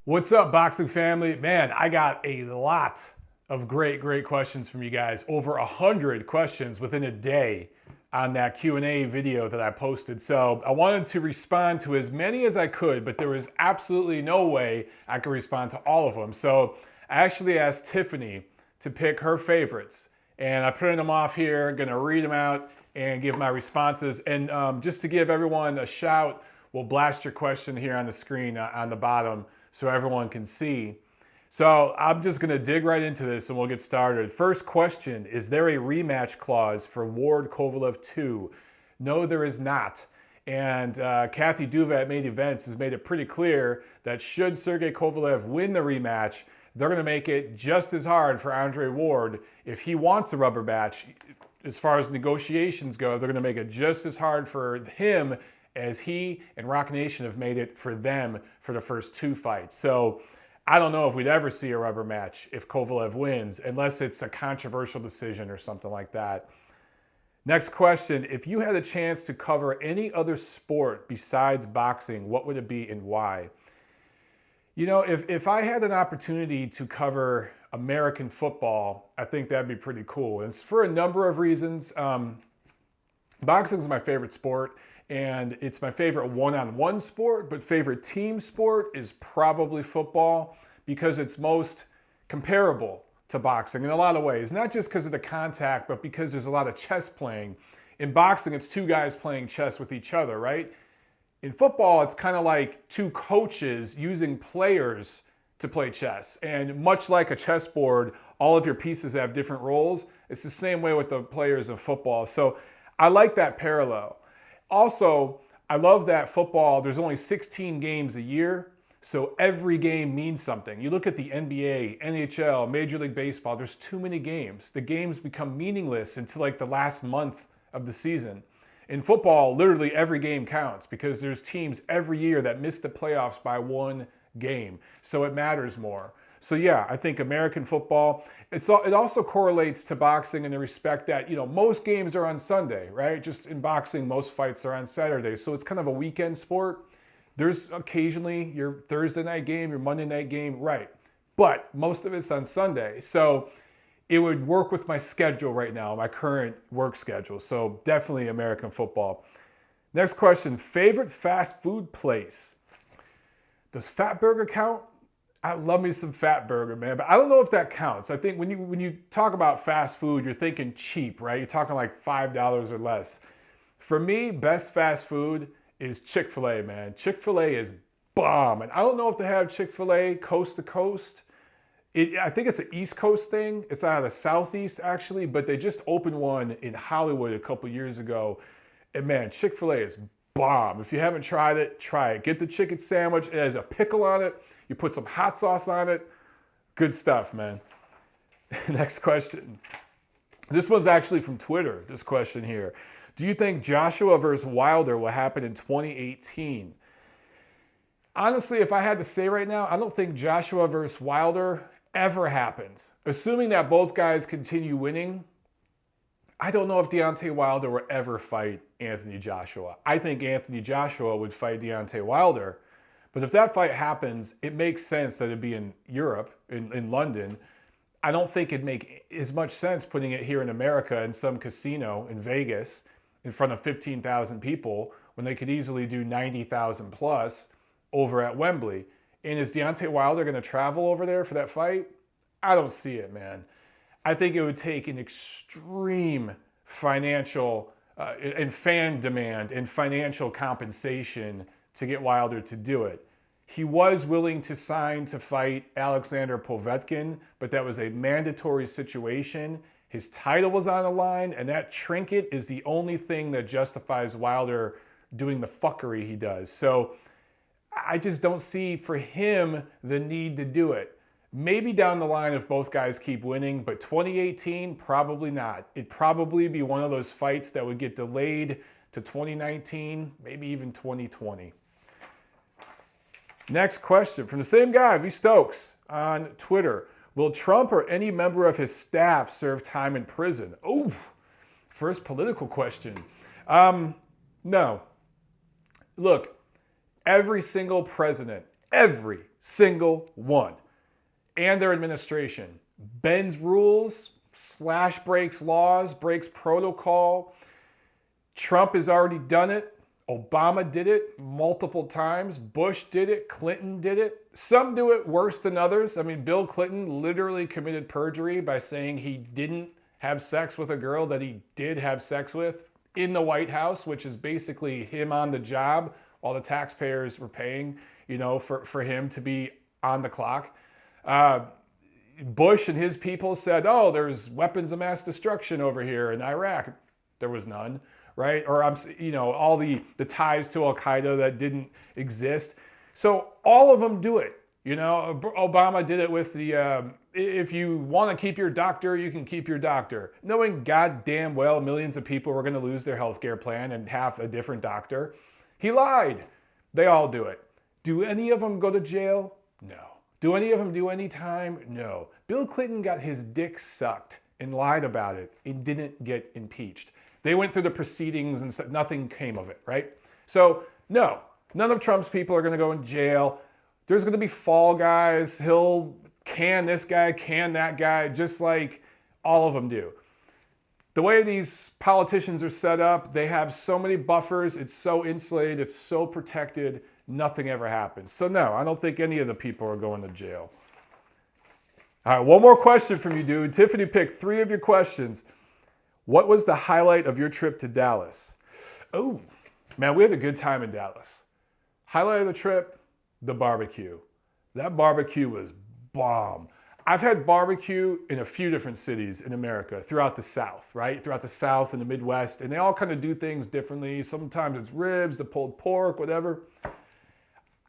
What's up, boxing family? Man, I got a lot of great questions from you guys. Over 100 questions within a day on that Q&A video that I posted. So I wanted to respond to as many as I could, but there was absolutely no way I could respond to all of them. So I actually asked Tiffany to pick her favorites. And I printed them off here, gonna read them out and give my responses. And just to give everyone a shout, we'll blast your question here on the screen on the bottom so everyone can see. So I'm just gonna dig right into this and we'll get started. First question, is there a rematch clause for Ward Kovalev 2? No, there is not. And Kathy Duva at Main Events has made it pretty clear that should Sergey Kovalev win the rematch, they're gonna make it just as hard for Andre Ward. If he wants a rubber match, as far as negotiations go, they're gonna make it just as hard for him as he and Rock Nation have made it for them for the first two fights. So I don't know if we'd ever see a rubber match if Kovalev wins, unless it's a controversial decision or something like that. Next question, if you had a chance to cover any other sport besides boxing, what would it be and why? You know, if I had an opportunity to cover American football, I think that'd be pretty cool. And it's for a number of reasons. Boxing is my favorite sport. And it's my favorite one-on-one sport, but favorite team sport is probably football because it's most comparable to boxing in a lot of ways. Not just because of the contact, but because there's a lot of chess playing. In boxing, it's two guys playing chess with each other, right? In football, it's kind of like two coaches using players to play chess. And much like a chessboard, all of your pieces have different roles. It's the same way with the players of football. So I like that parallel. Also, I love that football, there's only 16 games a year, so every game means something. You look at the NBA, NHL, Major League Baseball, there's too many games. The games become meaningless until like the last month of the season. In football, literally every game counts because there's teams every year that miss the playoffs by one game, so it matters more. So yeah, I think American football, it also correlates to boxing in the respect that, you know, most games are on Sunday, right? Just in boxing, most fights are on Saturday. So it's kind of a weekend sport. There's occasionally your Thursday night game, your Monday night game, right? But most of it's on Sunday. So it would work with my schedule right now, my current work schedule. So definitely American football. Next question, favorite fast food place? Does Fat Burger count? I love me some Fat Burger, man, but I don't know if that counts. I think when you talk about fast food, you're thinking cheap, right? You're talking like $5 or less. For me, best fast food is Chick-fil-A, man. Chick-fil-A is bomb. And I don't know if they have Chick-fil-A coast to coast. I think it's an East Coast thing. It's out of the Southeast, actually, but they just opened one in Hollywood a couple years ago. And man, Chick-fil-A is bomb. If you haven't tried it, try it. Get the chicken sandwich. It has a pickle on it. You put some hot sauce on it. Good stuff, man. Next question. This one's actually from Twitter, this question here. Do you think Joshua versus Wilder will happen in 2018? Honestly, if I had to say right now, I don't think Joshua versus Wilder ever happens. Assuming that both guys continue winning, I don't know if Deontay Wilder will ever fight Anthony Joshua. I think Anthony Joshua would fight Deontay Wilder. But if that fight happens, it makes sense that it'd be in Europe, in London. I don't think it'd make as much sense putting it here in America in some casino in Vegas in front of 15,000 people when they could easily do 90,000 plus over at Wembley. And is Deontay Wilder going to travel over there for that fight? I don't see it, man. I think it would take an extreme financial and fan demand and financial compensation to get Wilder to do it. He was willing to sign to fight Alexander Povetkin, but that was a mandatory situation. His title was on the line, and that trinket is the only thing that justifies Wilder doing the fuckery he does. So I just don't see for him the need to do it. Maybe down the line if both guys keep winning, but 2018, probably not. It'd probably be one of those fights that would get delayed to 2019, maybe even 2020. Next question from the same guy, V Stokes, on Twitter. Will Trump or any member of his staff serve time in prison? Oh, first political question. No. Look, every single president, Every single one. And their administration bends rules, breaks laws, breaks protocol. Trump has already done it. Obama did it multiple times. Bush did it. Clinton did it. Some do it worse than others. I mean, Bill Clinton literally committed perjury by saying he didn't have sex with a girl that he did have sex with in the White House, which is basically him on the job while the taxpayers were paying, for him to be on the clock. Bush and his people said, oh, there's weapons of mass destruction over here in Iraq. There was none, right? Or, all the ties to Al-Qaeda that didn't exist. So all of them do it. Obama did it with the, if you want to keep your doctor, you can keep your doctor. Knowing goddamn well millions of people were going to lose their healthcare plan and have a different doctor. He lied. They all do it. Do any of them go to jail? No. Do any of them do any time? No. Bill Clinton got his dick sucked and lied about it and didn't get impeached. They went through the proceedings and said nothing came of it, right? So, no. None of Trump's people are going to go in jail. There's going to be fall guys. He'll can this guy, can that guy, just like all of them do. The way these politicians are set up, they have so many buffers. It's so insulated. It's so protected. Nothing ever happens. So no, I don't think any of the people are going to jail. All right, one more question from you, dude. Tiffany picked 3 of your questions. What was the highlight of your trip to Dallas? Oh, man, we had a good time in Dallas. Highlight of the trip, the barbecue. That barbecue was bomb. I've had barbecue in a few different cities in America throughout the South, right? Throughout the South and the Midwest, and they all kind of do things differently. Sometimes it's ribs, the pulled pork, whatever.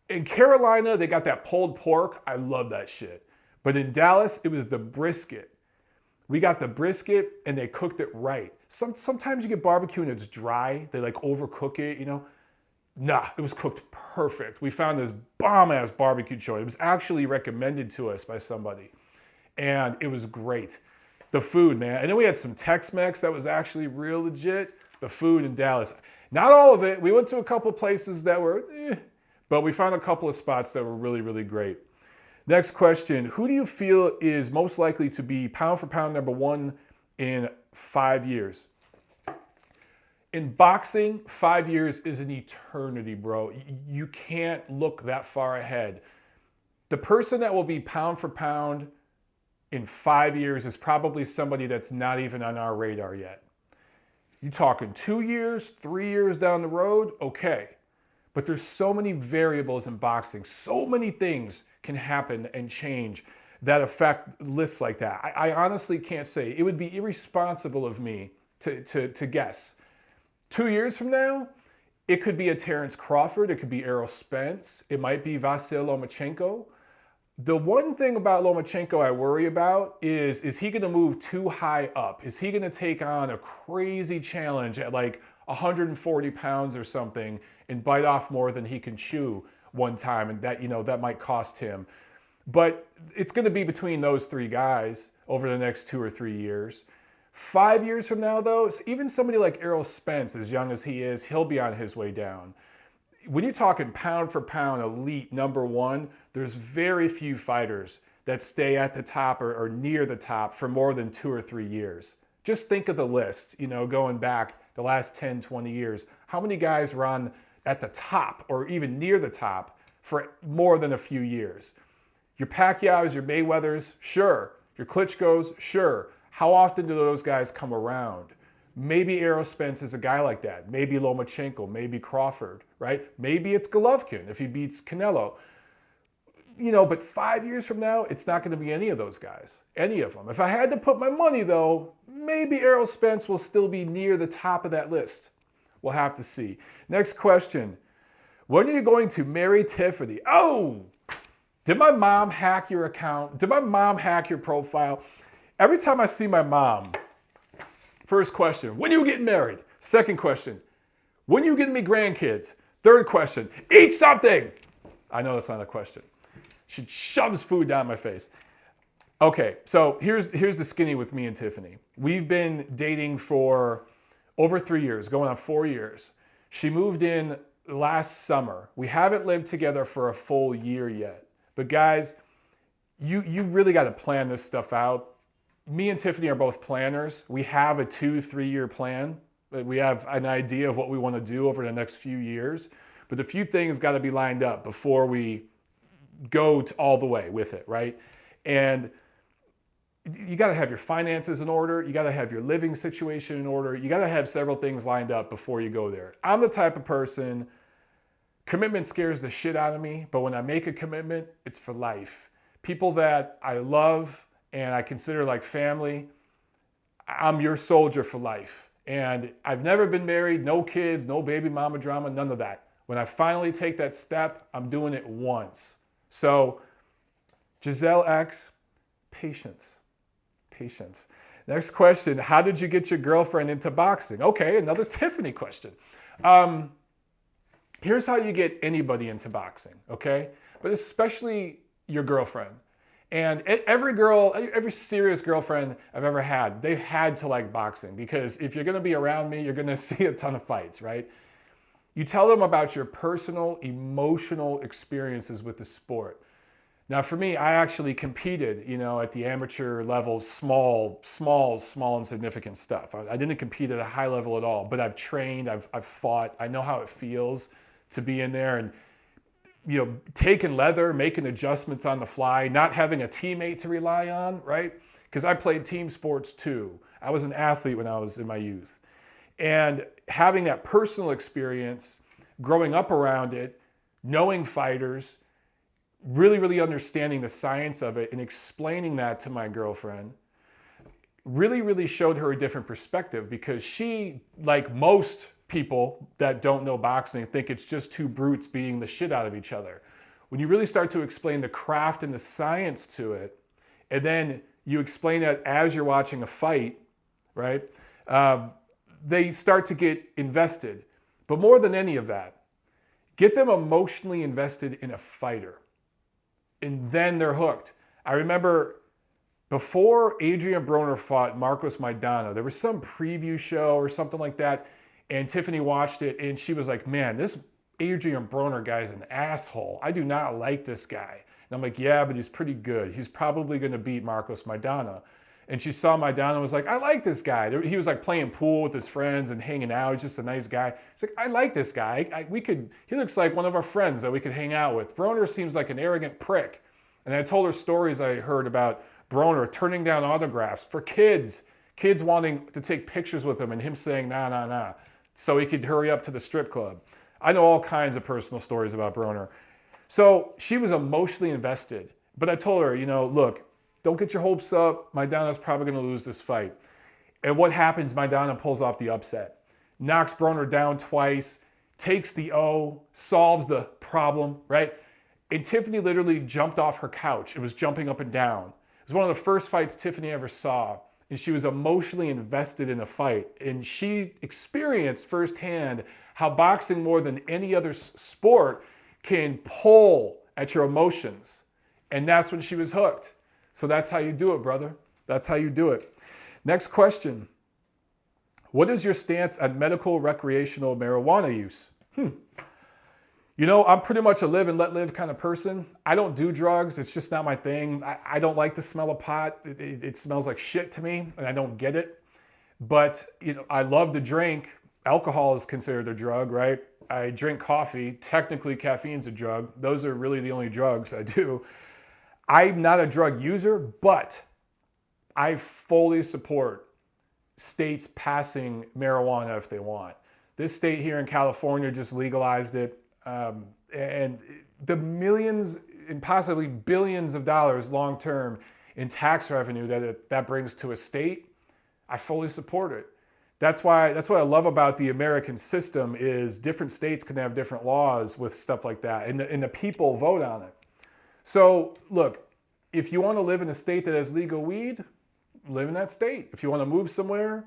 In Carolina, they got that pulled pork. I love that shit. But in Dallas, it was the brisket. We got the brisket and they cooked it right. Sometimes you get barbecue and it's dry. They like overcook it, Nah, it was cooked perfect. We found this bomb-ass barbecue joint. It was actually recommended to us by somebody. And it was great. The food, man. And then we had some Tex-Mex that was actually real legit. The food in Dallas. Not all of it. We went to a couple places that were but we found a couple of spots that were really, really great. Next question. Who do you feel is most likely to be pound for pound number 1 in 5 years? In boxing, 5 years is an eternity, bro. You can't look that far ahead. The person that will be pound for pound in 5 years is probably somebody that's not even on our radar yet. You talking 2 years, 3 years down the road? Okay. But there's so many variables in boxing. So many things can happen and change that affect lists like that. I honestly can't say. It would be irresponsible of me to guess. 2 years from now, it could be a Terrence Crawford. It could be Errol Spence. It might be Vasyl Lomachenko. The one thing about Lomachenko I worry about is he going to move too high up? Is he going to take on a crazy challenge at like 140 pounds or something and bite off more than he can chew one time? And that might cost him. But it's going to be between those 3 guys over the next 2 or 3 years. 5 years from now, though, even somebody like Errol Spence, as young as he is, he'll be on his way down. When you're talking pound for pound elite number 1, there's very few fighters that stay at the top or near the top for more than 2 or 3 years. Just think of the list, going back the last 10, 20 years. How many guys were on at the top or even near the top for more than a few years? Your Pacquiao's, your Mayweather's, sure. Your Klitschko's, sure. How often do those guys come around? Maybe Errol Spence is a guy like that. Maybe Lomachenko, maybe Crawford, right? Maybe it's Golovkin if he beats Canelo. But 5 years from now, it's not going to be any of those guys, any of them. If I had to put my money, though, maybe Errol Spence will still be near the top of that list. We'll have to see. Next question. When are you going to marry Tiffany? Oh, did my mom hack your account? Did my mom hack your profile? Every time I see my mom, first question, when are you getting married? Second question, when are you getting me grandkids? Third question, eat something. I know that's not a question. She shoves food down my face. Okay, so here's the skinny with me and Tiffany. We've been dating for over 3 years, going on 4 years. She moved in last summer. We haven't lived together for a full year yet. But guys, you really got to plan this stuff out. Me and Tiffany are both planners. We have a 2-3 year plan. We have an idea of what we want to do over the next few years. But a few things got to be lined up before we go all the way with it, right? And you got to have your finances in order. You got to have your living situation in order. You got to have several things lined up before you go there. I'm the type of person, commitment scares the shit out of me, but when I make a commitment, it's for life. People that I love and I consider like family, I'm your soldier for life. And I've never been married, no kids, no baby mama drama, none of that. When I finally take that step, I'm doing it once. So, Giselle X, patience. Patience. Next question, how did you get your girlfriend into boxing? Okay, another Tiffany question. Here's how you get anybody into boxing, okay? But especially your girlfriend. And every serious girlfriend I've ever had, they've had to like boxing because if you're gonna be around me, you're gonna see a ton of fights, right? You tell them about your personal, emotional experiences with the sport. Now for me, I actually competed, at the amateur level, small, insignificant stuff. I didn't compete at a high level at all, but I've trained, I've fought, I know how it feels to be in there and taking leather, making adjustments on the fly, not having a teammate to rely on, right? Because I played team sports too. I was an athlete when I was in my youth. And having that personal experience, growing up around it, knowing fighters, really understanding the science of it and explaining that to my girlfriend really showed her a different perspective because she, like most people that don't know boxing, think it's just two brutes beating the shit out of each other. When you really start to explain the craft and the science to it, and then you explain that as you're watching a fight, right? They start to get invested. But more than any of that, get them emotionally invested in a fighter. And then they're hooked. I remember before Adrian Broner fought Marcos Maidana, there was some preview show or something like that, and Tiffany watched it, and she was like, man, this Adrian Broner guy's an asshole. I do not like this guy. And I'm like, yeah, but he's pretty good. He's probably going to beat Marcos Maidana. And she saw Maidana and was like, I like this guy. He was like playing pool with his friends and hanging out. He's just a nice guy. It's like, I like this guy. He looks like one of our friends that we could hang out with. Broner seems like an arrogant prick. And I told her stories I heard about Broner turning down autographs for kids wanting to take pictures with him and him saying, nah, so he could hurry up to the strip club. I know all kinds of personal stories about Broner. So she was emotionally invested. But I told her, look, don't get your hopes up. Maidana's probably going to lose this fight. And what happens? Maidana pulls off the upset. Knocks Broner down twice, takes the O, solves the problem, right? And Tiffany literally jumped off her couch. It was jumping up and down. It was one of the first fights Tiffany ever saw. And she was emotionally invested in a fight. And she experienced firsthand how boxing, more than any other sport, can pull at your emotions. And that's when she was hooked. So that's how you do it, brother. That's how you do it. Next question. What is your stance on medical recreational marijuana use? I'm pretty much a live and let live kind of person. I don't do drugs. It's just not my thing. I don't like the smell of pot. It smells like shit to me, and I don't get it. But, I love to drink. Alcohol is considered a drug, right? I drink coffee. Technically, caffeine's a drug. Those are really the only drugs I do. I'm not a drug user, but I fully support states passing marijuana if they want. This state here in California just legalized it. And the millions and possibly billions of dollars long-term in tax revenue that brings to a state, I fully support it. That's what I love about the American system is different states can have different laws with stuff like that, and the people vote on it. So look, if you want to live in a state that has legal weed, live in that state. If you want to move somewhere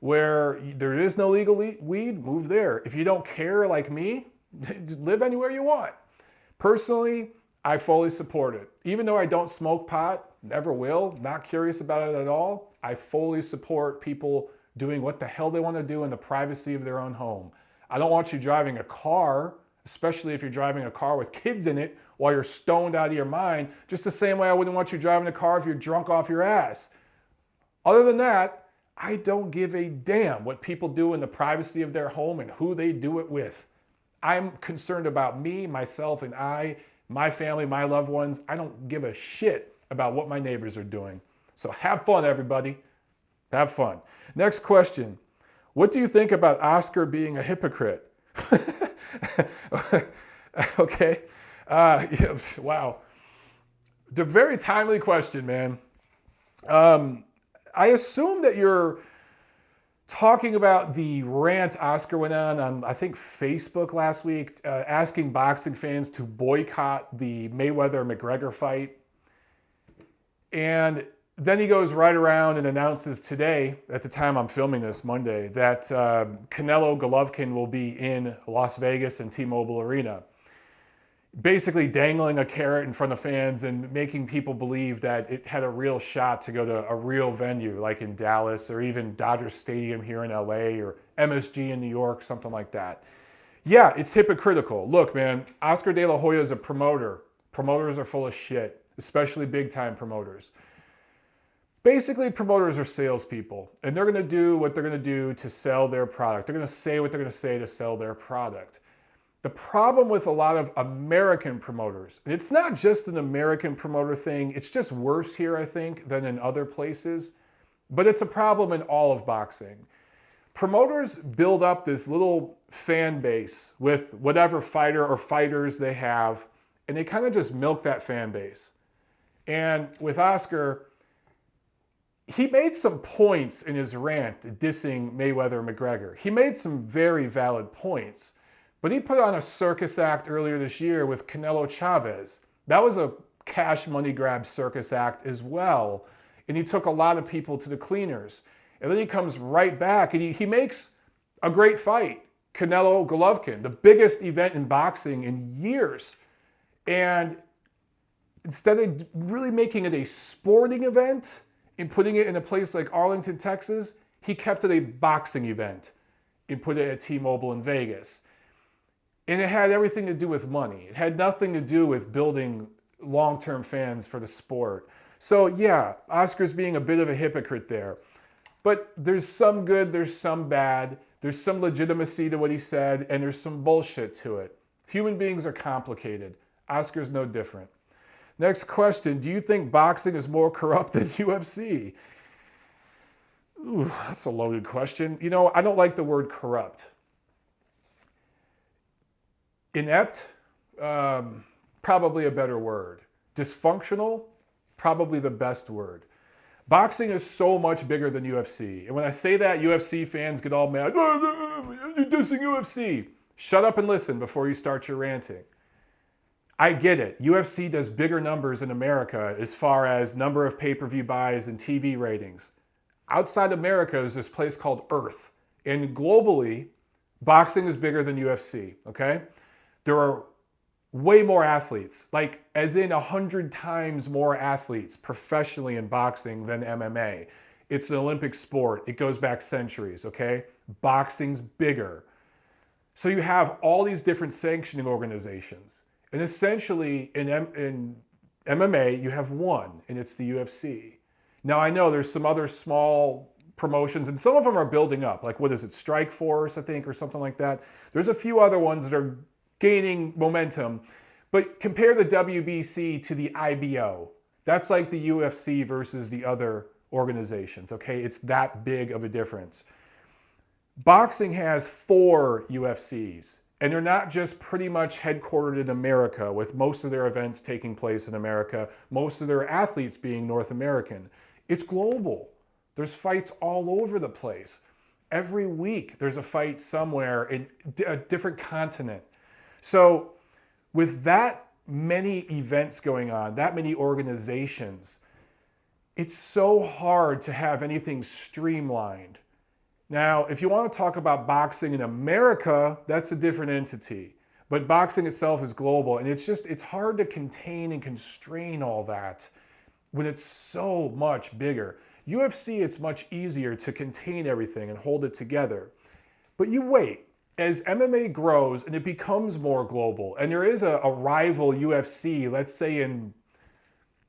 where there is no legal weed, move there. If you don't care like me, live anywhere you want. Personally, I fully support it. Even though I don't smoke pot, never will, not curious about it at all, I fully support people doing what the hell they want to do in the privacy of their own home. I don't want you driving a car, especially if you're driving a car with kids in it while you're stoned out of your mind, just the same way I wouldn't want you driving a car if you're drunk off your ass. Other than that, I don't give a damn what people do in the privacy of their home and who they do it with. I'm concerned about me, myself, and my family, my loved ones. I don't give a shit about what my neighbors are doing. So have fun, everybody. Have fun. Next question. What do you think about Oscar being a hypocrite? Okay. Yeah, wow. The very timely question, man. I assume that you're talking about the rant Oscar went on, I think, Facebook last week, asking boxing fans to boycott the Mayweather-McGregor fight. And then he goes right around and announces today, at the time I'm filming this, Monday, that Canelo Golovkin will be in Las Vegas and T-Mobile Arena. Basically dangling a carrot in front of fans and making people believe that it had a real shot to go to a real venue, like in Dallas or even Dodger Stadium here in LA or MSG in New York, something like that. Yeah, it's hypocritical. Look, man, Oscar De La Hoya is a promoter. Promoters are full of shit, especially big-time promoters. Basically, promoters are salespeople, and they're going to do what they're going to do to sell their product. They're going to say what they're going to say to sell their product. The problem with a lot of American promoters, and it's not just an American promoter thing, it's just worse here, I think, than in other places, but it's a problem in all of boxing. Promoters build up this little fan base with whatever fighter or fighters they have, and they kind of just milk that fan base. And with Oscar, he made some points in his rant dissing Mayweather-McGregor. He made some very valid points. But he put on a circus act earlier this year with Canelo Chavez. That was a cash money grab circus act as well. And he took a lot of people to the cleaners. And then he comes right back and he makes a great fight. Canelo Golovkin, the biggest event in boxing in years. And instead of really making it a sporting event and putting it in a place like Arlington, Texas, he kept it a boxing event and put it at T-Mobile in Vegas. And it had everything to do with money. It had nothing to do with building long-term fans for the sport. So yeah, Oscar's being a bit of a hypocrite there. But there's some good, there's some bad, there's some legitimacy to what he said, and there's some bullshit to it. Human beings are complicated. Oscar's no different. Next question, do you think boxing is more corrupt than UFC? Ooh, that's a loaded question. You know, I don't like the word corrupt. Inept, probably a better word. Dysfunctional, probably the best word. Boxing is so much bigger than UFC. And when I say that, UFC fans get all mad. You're dissing UFC. Shut up and listen before you start your ranting. I get it. UFC does bigger numbers in America as far as number of pay-per-view buys and TV ratings. Outside America is this place called Earth. And globally, boxing is bigger than UFC, okay? There are way more athletes, like as in 100 times more athletes professionally in boxing than MMA. It's an Olympic sport. It goes back centuries, okay? Boxing's bigger. So you have all these different sanctioning organizations. And essentially in MMA, you have one, and it's the UFC. Now I know there's some other small promotions, and some of them are building up. Like what is it, Strikeforce, I think, or something like that. There's a few other ones that are gaining momentum, but compare the WBC to the IBO. That's like the UFC versus the other organizations, okay? It's that big of a difference. Boxing has 4 UFCs, and they're not just pretty much headquartered in America, with most of their events taking place in America, most of their athletes being North American. It's global. There's fights all over the place. Every week there's a fight somewhere in a different continent. So with that many events going on, that many organizations, it's so hard to have anything streamlined. Now, if you want to talk about boxing in America, that's a different entity. But boxing itself is global, and it's hard to contain and constrain all that when it's so much bigger. UFC, it's much easier to contain everything and hold it together. But you wait. as MMA grows and it becomes more global, and there is a rival UFC, let's say in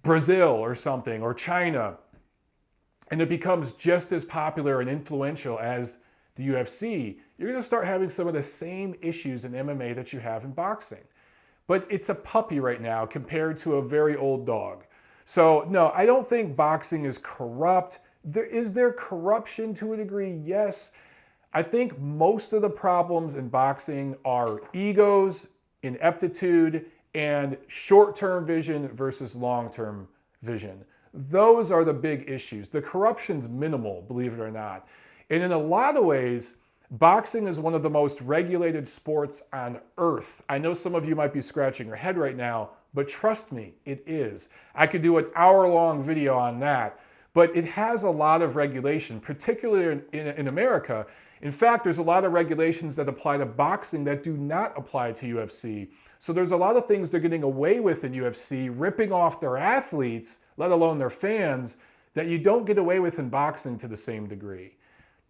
Brazil or something, or China, and it becomes just as popular and influential as the UFC, you're going to start having some of the same issues in MMA that you have in boxing. But it's a puppy right now compared to a very old dog. So no, I don't think boxing is corrupt. Is there corruption to a degree? Yes. I think most of the problems in boxing are egos, ineptitude, and short-term vision versus long-term vision. Those are the big issues. The corruption's minimal, believe it or not. And in a lot of ways, boxing is one of the most regulated sports on earth. I know some of you might be scratching your head right now, but trust me, it is. I could do an hour-long video on that, but it has a lot of regulation, particularly in America. In fact, there's a lot of regulations that apply to boxing that do not apply to UFC. So there's a lot of things they're getting away with in UFC, ripping off their athletes, let alone their fans, that you don't get away with in boxing to the same degree.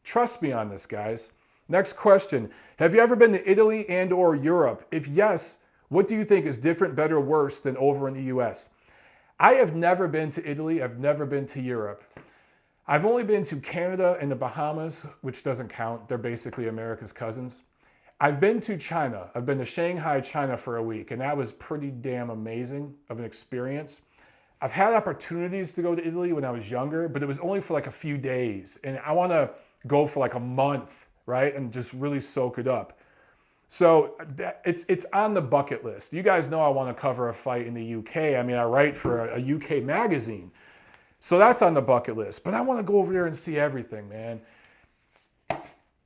Trust me on this, guys. Next question. Have you ever been to Italy and or Europe? If yes, what do you think is different, better, worse than over in the US? I have never been to Italy. I've never been to Europe. I've only been to Canada and the Bahamas, which doesn't count. They're basically America's cousins. I've been to China. I've been to Shanghai, China for a week, and that was pretty damn amazing of an experience. I've had opportunities to go to Italy when I was younger, but it was only for like a few days. And I want to go for like a month, right? And just really soak it up. So it's on the bucket list. You guys know I want to cover a fight in the UK. I mean, I write for a UK magazine. So that's on the bucket list. But I want to go over there and see everything, man.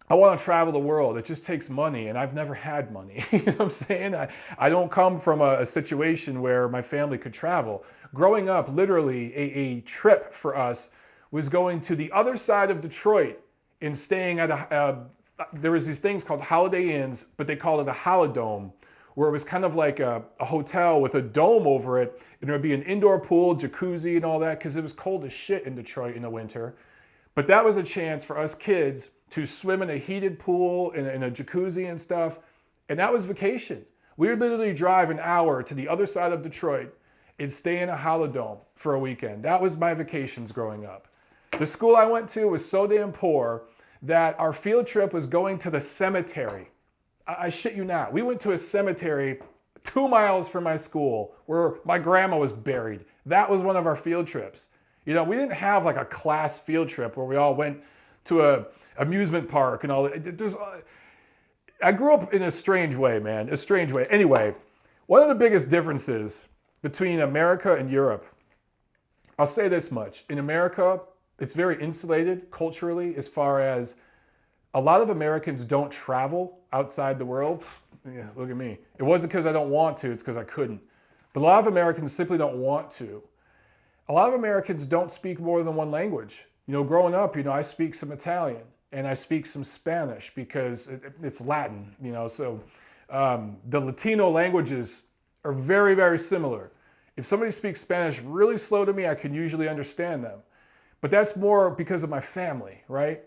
I want to travel the world. It just takes money, and I've never had money. You know what I'm saying? I don't come from a situation where my family could travel. Growing up, literally, a trip for us was going to the other side of Detroit and staying at there was these things called Holiday Inns, but they called it a Holidome, where it was kind of like a hotel with a dome over it, and there would be an indoor pool, jacuzzi, and all that, because it was cold as shit in Detroit in the winter. But that was a chance for us kids to swim in a heated pool, in a jacuzzi and stuff, and that was vacation. We would literally drive an hour to the other side of Detroit and stay in a Holidome for a weekend. That was my vacations growing up. The school I went to was so damn poor that our field trip was going to the cemetery. I shit you not. We went to a cemetery 2 miles from my school where my grandma was buried. That was one of our field trips. You know, we didn't have like a class field trip where we all went to a amusement park and all that. I grew up in a strange way, man, a strange way. Anyway, one of the biggest differences between America and Europe, I'll say this much. In America, it's very insulated culturally as far as a lot of Americans don't travel outside the world. Yeah, look at me. It wasn't because I don't want to, it's because I couldn't. But a lot of Americans simply don't want to. A lot of Americans don't speak more than one language. You know, growing up, I speak some Italian and I speak some Spanish because it's Latin, so the Latino languages are very, very similar. If somebody speaks Spanish really slow to me, I can usually understand them. But that's more because of my family, right?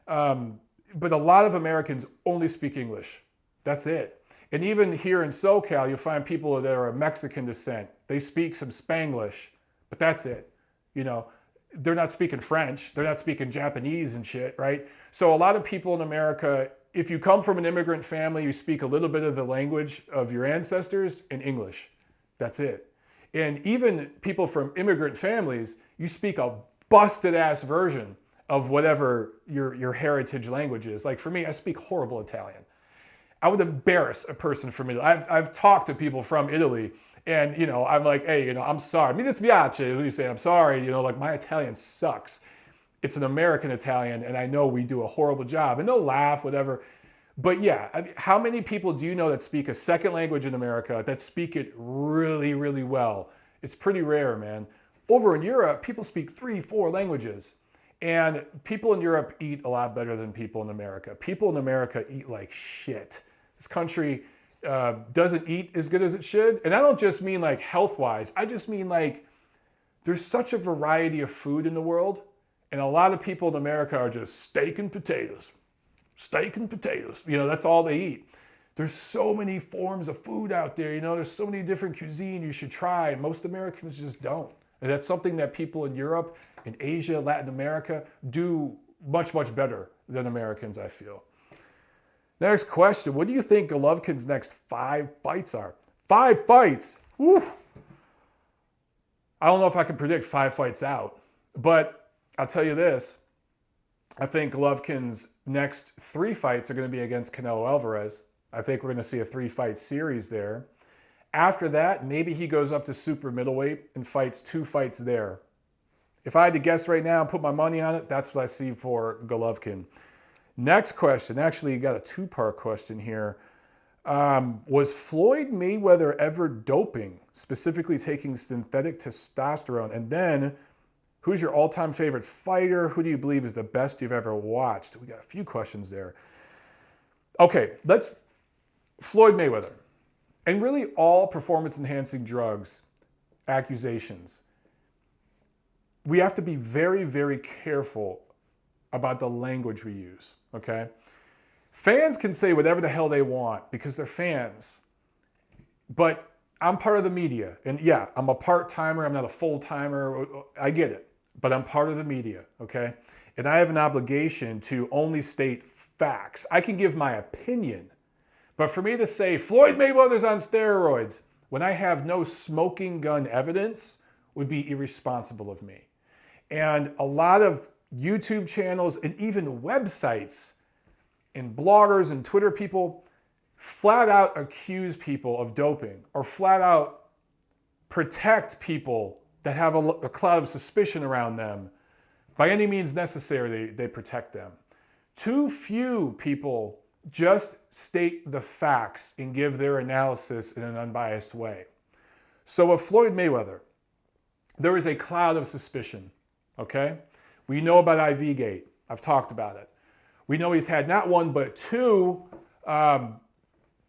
But a lot of Americans only speak English. That's it. And even here in SoCal, you'll find people that are of Mexican descent. They speak some Spanglish, but that's it. They're not speaking French. They're not speaking Japanese and shit, right? So a lot of people in America, if you come from an immigrant family, you speak a little bit of the language of your ancestors in English. That's it. And even people from immigrant families, you speak a busted ass version of whatever your heritage language is. Like for me, I speak horrible Italian. I would embarrass a person from Italy. I've talked to people from Italy and, I'm like, hey, I'm sorry. Mi dispiace, you say, I'm sorry, like my Italian sucks. It's an American Italian and I know we do a horrible job and they'll laugh, whatever. But yeah, how many people do you know that speak a second language in America that speak it really, really well? It's pretty rare, man. Over in Europe, people speak 3, 4 languages. And people in Europe eat a lot better than people in America. People in America eat like shit. This country doesn't eat as good as it should. And I don't just mean like health-wise. I just mean like there's such a variety of food in the world. And a lot of people in America are just steak and potatoes. steak and potatoes. That's all they eat. There's so many forms of food out there. There's so many different cuisine you should try. Most Americans just don't. And that's something that people in Europe, in Asia, Latin America do much, much better than Americans, I feel. Next question. What do you think Golovkin's next 5 fights are? 5 fights? Woo. I don't know if I can predict 5 fights out, but I'll tell you this. I think Golovkin's next 3 fights are going to be against Canelo Alvarez. I think we're going to see a 3-fight series there. After that, maybe he goes up to super middleweight and fights 2 fights there. If I had to guess right now and put my money on it, that's what I see for Golovkin. Next question. Actually, you got a 2-part question here. Was Floyd Mayweather ever doping, specifically taking synthetic testosterone? And then, who's your all-time favorite fighter? Who do you believe is the best you've ever watched? We got a few questions there. Okay, Floyd Mayweather. And really all performance-enhancing drugs, accusations. We have to be very, very careful about the language we use, okay? Fans can say whatever the hell they want because they're fans. But I'm part of the media. And yeah, I'm a part-timer. I'm not a full-timer. I get it. But I'm part of the media, okay? And I have an obligation to only state facts. I can give my opinion. But for me to say Floyd Mayweather's on steroids when I have no smoking gun evidence would be irresponsible of me. And a lot of YouTube channels and even websites and bloggers and Twitter people flat out accuse people of doping or flat out protect people that have a cloud of suspicion around them. By any means necessary, they protect them. Too few people just state the facts and give their analysis in an unbiased way. So with Floyd Mayweather, there is a cloud of suspicion, okay? We know about IV-gate. I've talked about it. We know he's had not 1, but 2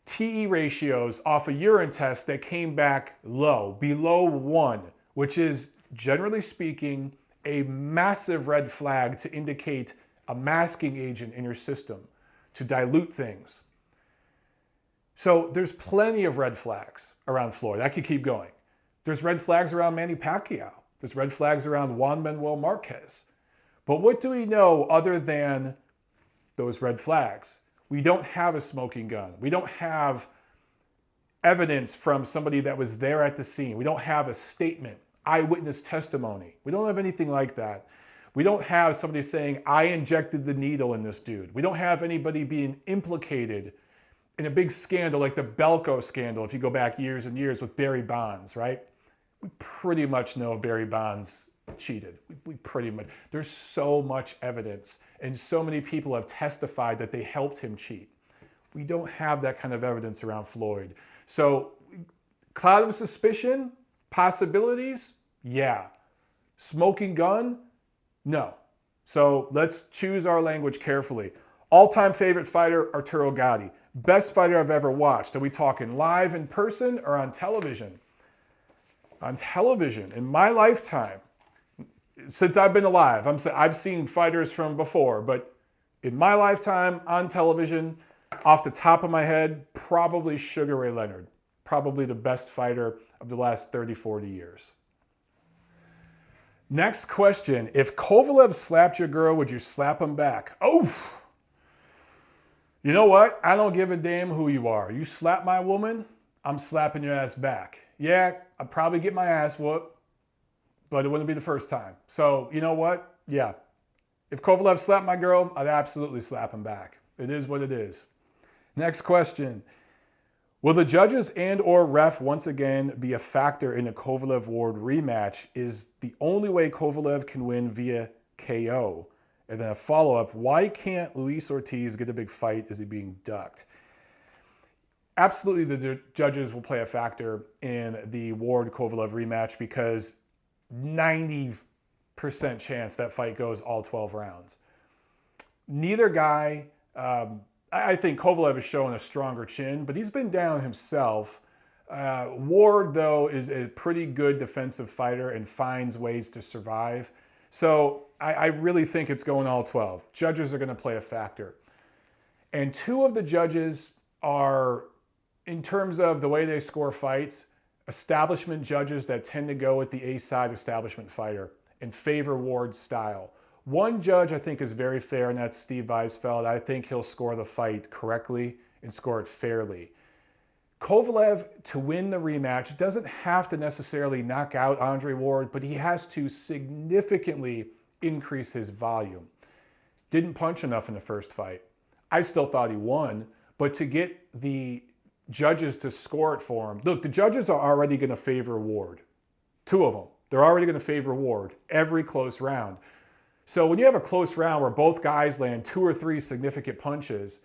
TE ratios off a urine test that came back low, below 1, which is, generally speaking, a massive red flag to indicate a masking agent in your system to dilute things. So there's plenty of red flags around Floyd. I could keep going. There's red flags around Manny Pacquiao. There's red flags around Juan Manuel Marquez. But what do we know other than those red flags? We don't have a smoking gun. We don't have evidence from somebody that was there at the scene. We don't have a statement, eyewitness testimony. We don't have anything like that. We don't have somebody saying, I injected the needle in this dude. We don't have anybody being implicated in a big scandal like the Belko scandal, if you go back years and years with Barry Bonds, right? We pretty much know Barry Bonds cheated. We pretty much, there's so much evidence and so many people have testified that they helped him cheat. We don't have that kind of evidence around Floyd. So, cloud of suspicion, possibilities, yeah. Smoking gun, no. So let's choose our language carefully. All-time favorite fighter, Arturo Gatti. Best fighter I've ever watched. Are we talking live in person or on television? On television, in my lifetime, since I've been alive, I've seen fighters from before, but in my lifetime on television, off the top of my head, probably Sugar Ray Leonard. Probably the best fighter of the last 30, 40 years. Next question. If Kovalev slapped your girl, would you slap him back? Oh! You know what? I don't give a damn who you are. You slap my woman, I'm slapping your ass back. Yeah, I'd probably get my ass whooped, but it wouldn't be the first time. So, you know what? Yeah. If Kovalev slapped my girl, I'd absolutely slap him back. It is what it is. Next question. Will the judges and or ref once again be a factor in a Kovalev-Ward rematch? Is the only way Kovalev can win via KO? And then a follow-up, why can't Luis Ortiz get a big fight? Is he being ducked? Absolutely, the judges will play a factor in the Ward-Kovalev rematch because 90% chance that fight goes all 12 rounds. Neither guy... I think Kovalev has shown a stronger chin, but he's been down himself. Ward, though, is a pretty good defensive fighter and finds ways to survive. So I really think it's going all 12. Judges are going to play a factor. And two of the judges are, in terms of the way they score fights, establishment judges that tend to go with the A-side establishment fighter and favor Ward's style. One judge I think is very fair, and that's Steve Weisfeld. I think he'll score the fight correctly and score it fairly. Kovalev, to win the rematch, doesn't have to necessarily knock out Andre Ward, but he has to significantly increase his volume. Didn't punch enough in the first fight. I still thought he won, but to get the judges to score it for him. Look, the judges are already going to favor Ward. Two of them. They're already going to favor Ward every close round. So when you have a close round where both guys land 2 or 3 significant punches,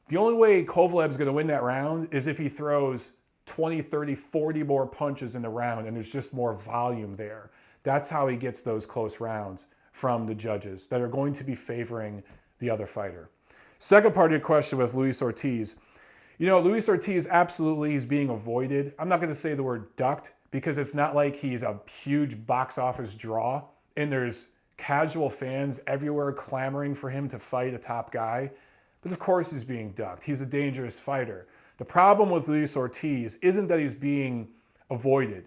the only way Kovalev's going to win that round is if he throws 20, 30, 40 more punches in the round and there's just more volume there. That's how he gets those close rounds from the judges that are going to be favoring the other fighter. Second part of your question with Luis Ortiz. You know, Luis Ortiz absolutely is being avoided. I'm not going to say the word ducked because it's not like he's a huge box office draw and there's casual fans everywhere clamoring for him to fight a top guy. But of course he's being ducked. He's a dangerous fighter. The problem with Luis Ortiz isn't that he's being avoided.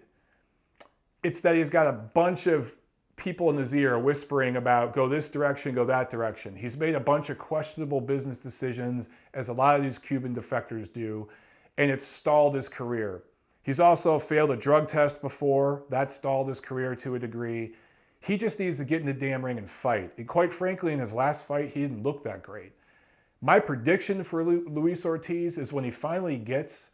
It's that he's got a bunch of people in his ear whispering about go this direction, go that direction. He's made a bunch of questionable business decisions, as a lot of these Cuban defectors do, and it's stalled his career. He's also failed a drug test before. That stalled his career to a degree. He just needs to get in the damn ring and fight. And quite frankly, in his last fight, he didn't look that great. My prediction for Luis Ortiz is when he finally gets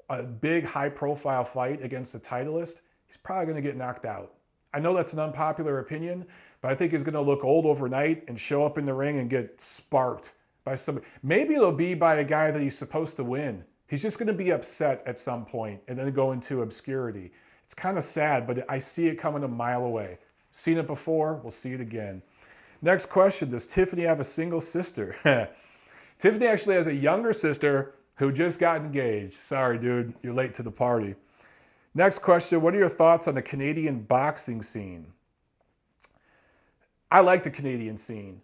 a big, high-profile fight against a titleist, he's probably going to get knocked out. I know that's an unpopular opinion, but I think he's going to look old overnight and show up in the ring and get sparked by somebody. Maybe it'll be by a guy that he's supposed to win. He's just going to be upset at some point and then go into obscurity. It's kind of sad, but I see it coming a mile away. Seen it before, we'll see it again. Next question, does Tiffany have a single sister? Tiffany actually has a younger sister who just got engaged. Sorry, dude, you're late to the party. Next question, what are your thoughts on the Canadian boxing scene? I like the Canadian scene.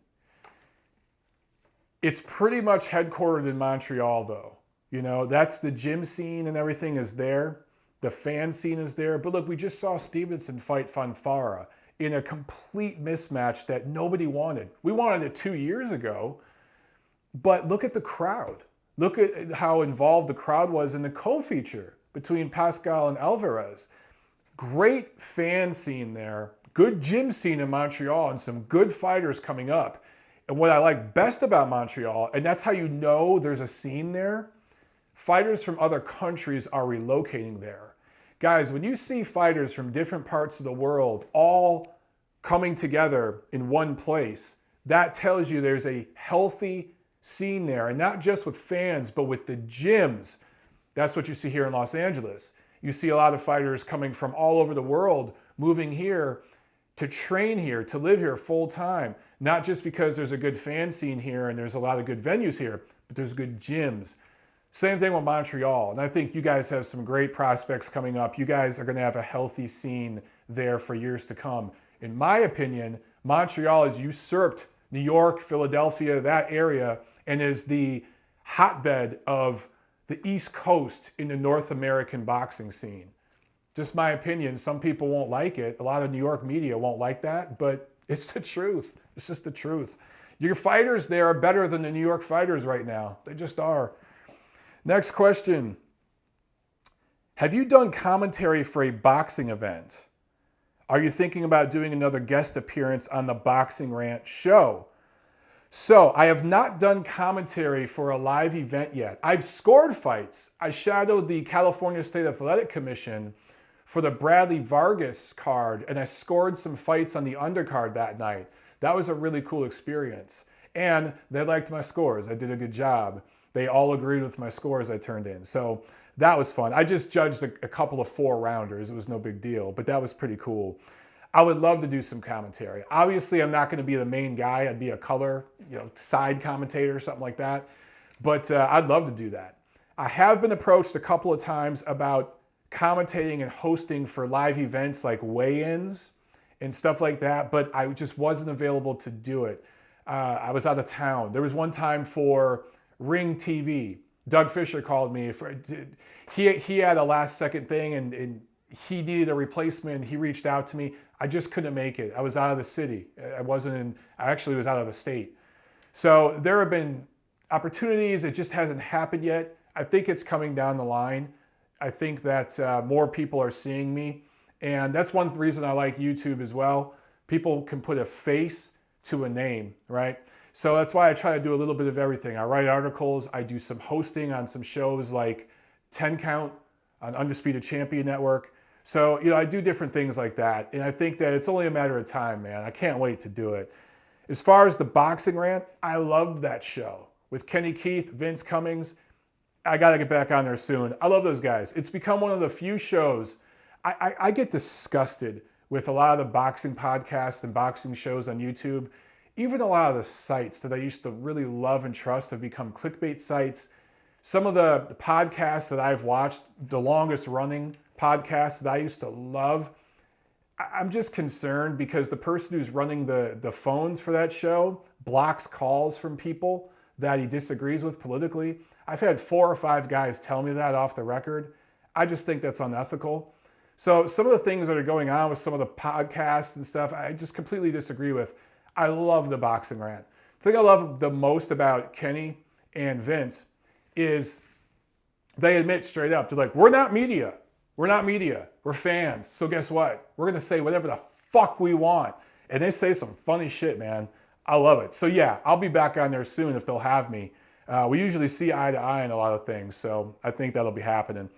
It's pretty much headquartered in Montreal, though. You know, that's the gym scene and everything is there. The fan scene is there. But look, we just saw Stevenson fight Fonfara in a complete mismatch that nobody wanted. We wanted it 2 years ago, but look at the crowd. Look at how involved the crowd was in the co-feature between Pascal and Alvarez. Great fan scene there. Good gym scene in Montreal and some good fighters coming up. And what I like best about Montreal, and that's how you know there's a scene there, fighters from other countries are relocating there. Guys, when you see fighters from different parts of the world all coming together in one place, that tells you there's a healthy scene there. And not just with fans, but with the gyms. That's what you see here in Los Angeles. You see a lot of fighters coming from all over the world, moving here to train here, to live here full time. Not just because there's a good fan scene here and there's a lot of good venues here, but there's good gyms. Same thing with Montreal. And I think you guys have some great prospects coming up. You guys are going to have a healthy scene there for years to come. In my opinion, Montreal has usurped New York, Philadelphia, that area, and is the hotbed of the East Coast in the North American boxing scene. Just my opinion. Some people won't like it. A lot of New York media won't like that, but it's the truth. It's just the truth. Your fighters there are better than the New York fighters right now. They just are. Next question. Have you done commentary for a boxing event? Are you thinking about doing another guest appearance on the Boxing Rant show? So, I have not done commentary for a live event yet. I've scored fights. I shadowed the California State Athletic Commission for the Bradley Vargas card, and I scored some fights on the undercard that night. That was a really cool experience. And they liked my scores. I did a good job. They all agreed with my scores I turned in. So that was fun. I just judged a couple of 4-rounders. It was no big deal, but that was pretty cool. I would love to do some commentary. Obviously, I'm not going to be the main guy. I'd be a color, side commentator or something like that. But I'd love to do that. I have been approached a couple of times about commentating and hosting for live events like weigh-ins and stuff like that, but I just wasn't available to do it. I was out of town. There was one time for Ring TV. Doug Fisher called me. He had a last second thing and he needed a replacement. He reached out to me. I just couldn't make it. I was out of the city. I actually was out of the state. So there have been opportunities. It just hasn't happened yet. I think it's coming down the line. I think that more people are seeing me. And that's one reason I like YouTube as well. People can put a face to a name, right? So that's why I try to do a little bit of everything. I write articles. I do some hosting on some shows like 10 Count on Undisputed Champion Network. So, I do different things like that. And I think that it's only a matter of time, man. I can't wait to do it. As far as the boxing rant, I loved that show with Kenny Keith, Vince Cummings. I got to get back on there soon. I love those guys. It's become one of the few shows. I get disgusted with a lot of the boxing podcasts and boxing shows on YouTube. Even a lot of the sites that I used to really love and trust have become clickbait sites. Some of the podcasts that I've watched, the longest running podcasts that I used to love, I'm just concerned because the person who's running the phones for that show blocks calls from people that he disagrees with politically. I've had 4 or 5 guys tell me that off the record. I just think that's unethical. So some of the things that are going on with some of the podcasts and stuff, I just completely disagree with. I love the boxing rant. The thing I love the most about Kenny and Vince is they admit straight up, they're like, we're not media. We're not media. We're fans. So guess what? We're going to say whatever the fuck we want. And they say some funny shit, man. I love it. So yeah, I'll be back on there soon if they'll have me. We usually see eye to eye on a lot of things. So I think that'll be happening.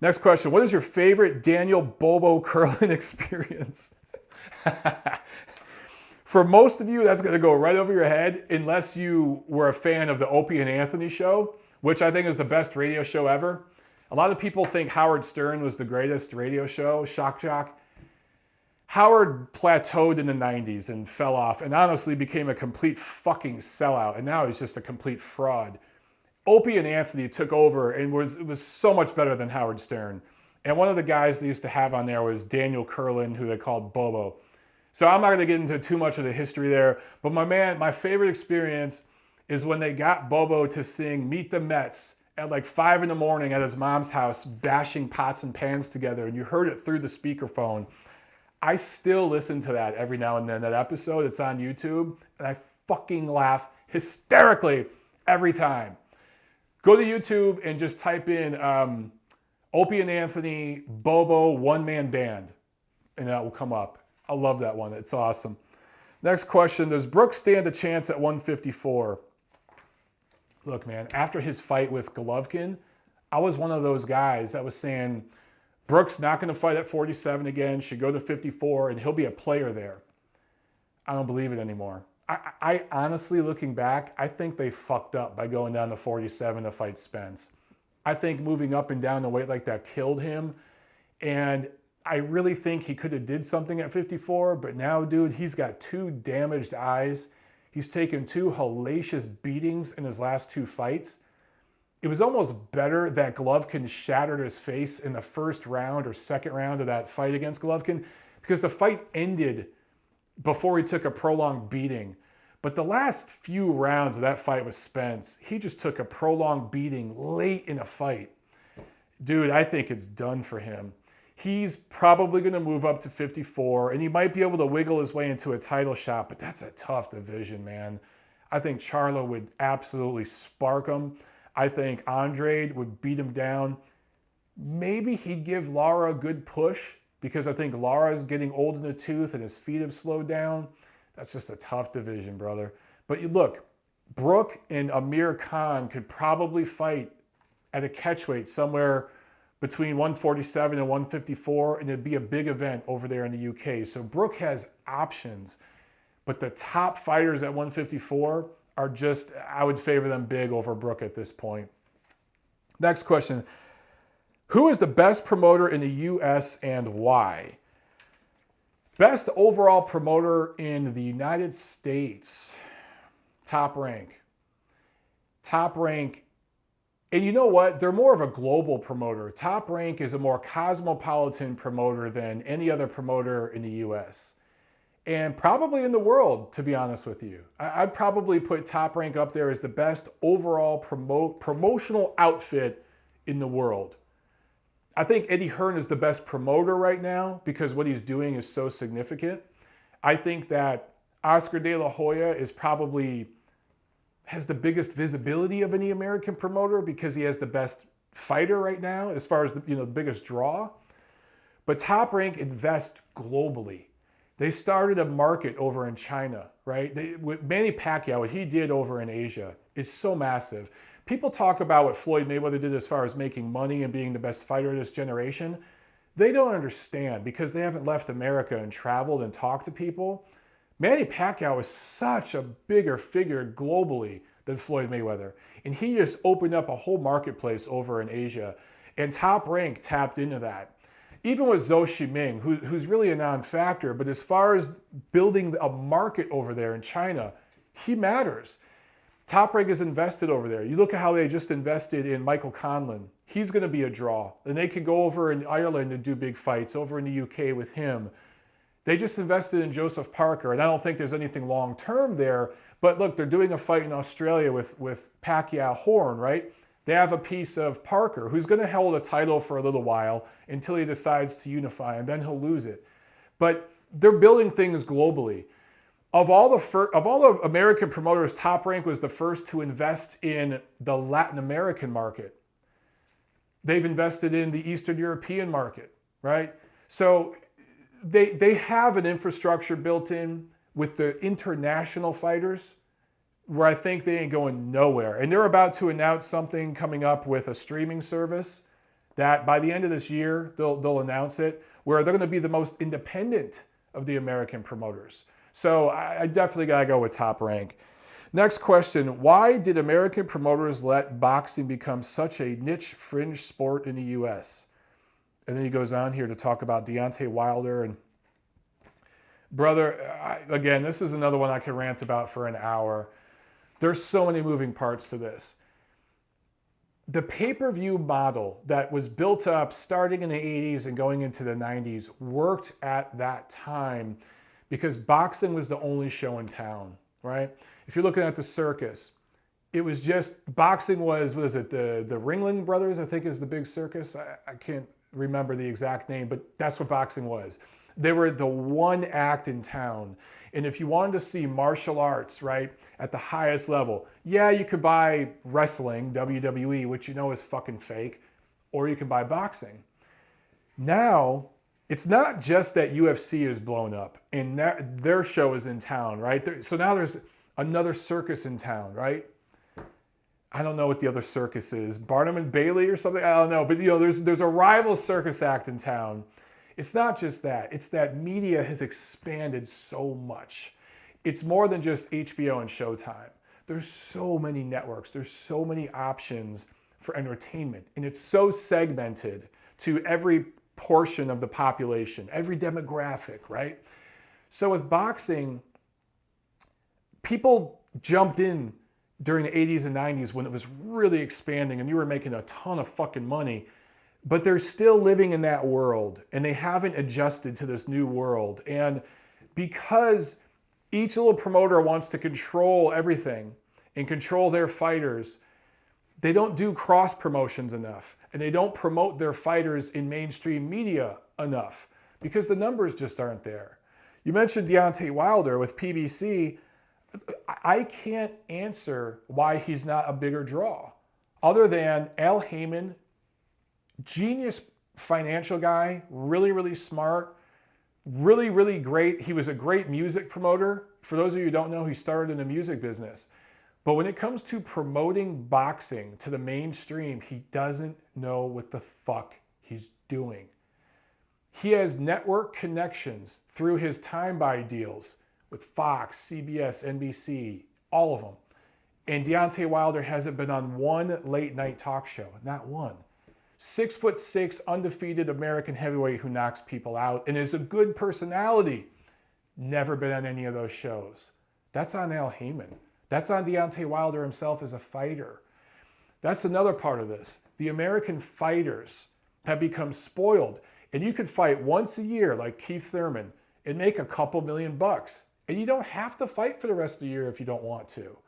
Next question. What is your favorite Daniel Bobo curling experience? For most of you, that's going to go right over your head unless you were a fan of the Opie and Anthony show, which I think is the best radio show ever. A lot of people think Howard Stern was the greatest radio show, Shock Jock. Howard plateaued in the 90s and fell off and honestly became a complete fucking sellout. And now he's just a complete fraud. Opie and Anthony took over and was so much better than Howard Stern. And one of the guys they used to have on there was Daniel Curlin, who they called Bobo. So I'm not going to get into too much of the history there. But my favorite experience is when they got Bobo to sing Meet the Mets at like 5 in the morning at his mom's house, bashing pots and pans together. And you heard it through the speakerphone. I still listen to that every now and then. That episode, it's on YouTube. And I fucking laugh hysterically every time. Go to YouTube and just type in Opie and Anthony, Bobo, one-man band. And that will come up. I love that one. It's awesome. Next question. Does Brooks stand a chance at 154? Look, man, after his fight with Golovkin, I was one of those guys that was saying, Brooks not going to fight at 47 again, should go to 54, and he'll be a player there. I don't believe it anymore. I honestly, looking back, I think they fucked up by going down to 47 to fight Spence. I think moving up and down the weight like that killed him, and I really think he could have did something at 54, but now, dude, he's got 2 damaged eyes. He's taken 2 hellacious beatings in his last 2 fights. It was almost better that Golovkin shattered his face in the first round or second round of that fight against Golovkin because the fight ended before he took a prolonged beating. But the last few rounds of that fight with Spence, he just took a prolonged beating late in a fight. Dude, I think it's done for him. He's probably going to move up to 54, and he might be able to wiggle his way into a title shot, but that's a tough division, man. I think Charlo would absolutely spark him. I think Andrade would beat him down. Maybe he'd give Lara a good push because I think Lara's getting old in the tooth and his feet have slowed down. That's just a tough division, brother. But you look, Brooke and Amir Khan could probably fight at a catchweight somewhere between 147 and 154, and it'd be a big event over there in the UK. So Brooke has options, but the top fighters at 154 are just, I would favor them big over Brooke at this point. Next question. Who is the best promoter in the US and why? Best overall promoter in the United States. Top Rank. Top Rank. And you know what? They're more of a global promoter. Top Rank is a more cosmopolitan promoter than any other promoter in the US. and probably in the world, to be honest with you. I'd probably put Top Rank up there as the best overall promotional outfit in the world. I think Eddie Hearn is the best promoter right now because what he's doing is so significant. I think that Oscar De La Hoya is probably has the biggest visibility of any American promoter because he has the best fighter right now as far as the biggest draw. But Top Rank invests globally. They started a market over in China, right? With Manny Pacquiao, what he did over in Asia is so massive. People talk about what Floyd Mayweather did as far as making money and being the best fighter of this generation. They don't understand because they haven't left America and traveled and talked to people. Manny Pacquiao is such a bigger figure globally than Floyd Mayweather. And he just opened up a whole marketplace over in Asia. And Top Rank tapped into that. Even with Zhou Shiming, who's really a non-factor, but as far as building a market over there in China, he matters. Top Rank is invested over there. You look at how they just invested in Michael Conlan. He's going to be a draw. And they could go over in Ireland and do big fights, over in the UK with him. They just invested in Joseph Parker, and I don't think there's anything long-term there. But look, they're doing a fight in Australia with Pacquiao Horn, right? They have a piece of Parker, who's going to hold a title for a little while until he decides to unify, and then he'll lose it. But they're building things globally. Of all the American promoters, Top Rank was the first to invest in the Latin American market. They've invested in the Eastern European market, right? So they have an infrastructure built in with the international fighters where I think they ain't going nowhere. And they're about to announce something coming up with a streaming service that by the end of this year, they'll announce it, where they're going to be the most independent of the American promoters. So I definitely got to go with Top Rank. Next question, why did American promoters let boxing become such a niche fringe sport in the U.S.? And then he goes on here to talk about Deontay Wilder. And brother, again, this is another one I could rant about for an hour. There's so many moving parts to this. The pay-per-view model that was built up starting in the 80s and going into the 90s worked at that time because boxing was the only show in town, right? If you're looking at the circus, it was just, boxing was, what is it, the Ringling Brothers, I think is the big circus. I can't remember the exact name, but that's what boxing was. They were the one act in town. And if you wanted to see martial arts, right, at the highest level, yeah, you could buy wrestling, WWE, which you know is fucking fake, or you can buy boxing. Now, it's not just that UFC is blown up and their show is in town, right? So now there's another circus in town, right? I don't know what the other circus is, Barnum and Bailey or something, I don't know. But there's a rival circus act in town. It's not just that. It's that media has expanded so much. It's more than just HBO and Showtime. There's so many networks. There's so many options for entertainment. And it's so segmented to every portion of the population, every demographic, right? So with boxing, people jumped in during the 80s and 90s when it was really expanding and you were making a ton of fucking money. But they're still living in that world and they haven't adjusted to this new world. And because each little promoter wants to control everything and control their fighters, they don't do cross promotions enough and they don't promote their fighters in mainstream media enough because the numbers just aren't there. You mentioned Deontay Wilder with PBC. I can't answer why he's not a bigger draw other than Al Heyman, genius financial guy, really, really smart, really, really great. He was a great music promoter. For those of you who don't know, he started in the music business. But when it comes to promoting boxing to the mainstream, he doesn't know what the fuck he's doing. He has network connections through his time-buy deals with Fox, CBS, NBC, all of them. And Deontay Wilder hasn't been on one late-night talk show, not one. 6'6", undefeated American heavyweight who knocks people out and is a good personality. Never been on any of those shows. That's on Al Heyman. That's on Deontay Wilder himself as a fighter. That's another part of this. The American fighters have become spoiled. And you could fight once a year like Keith Thurman and make a couple $1,000,000. And you don't have to fight for the rest of the year if you don't want to.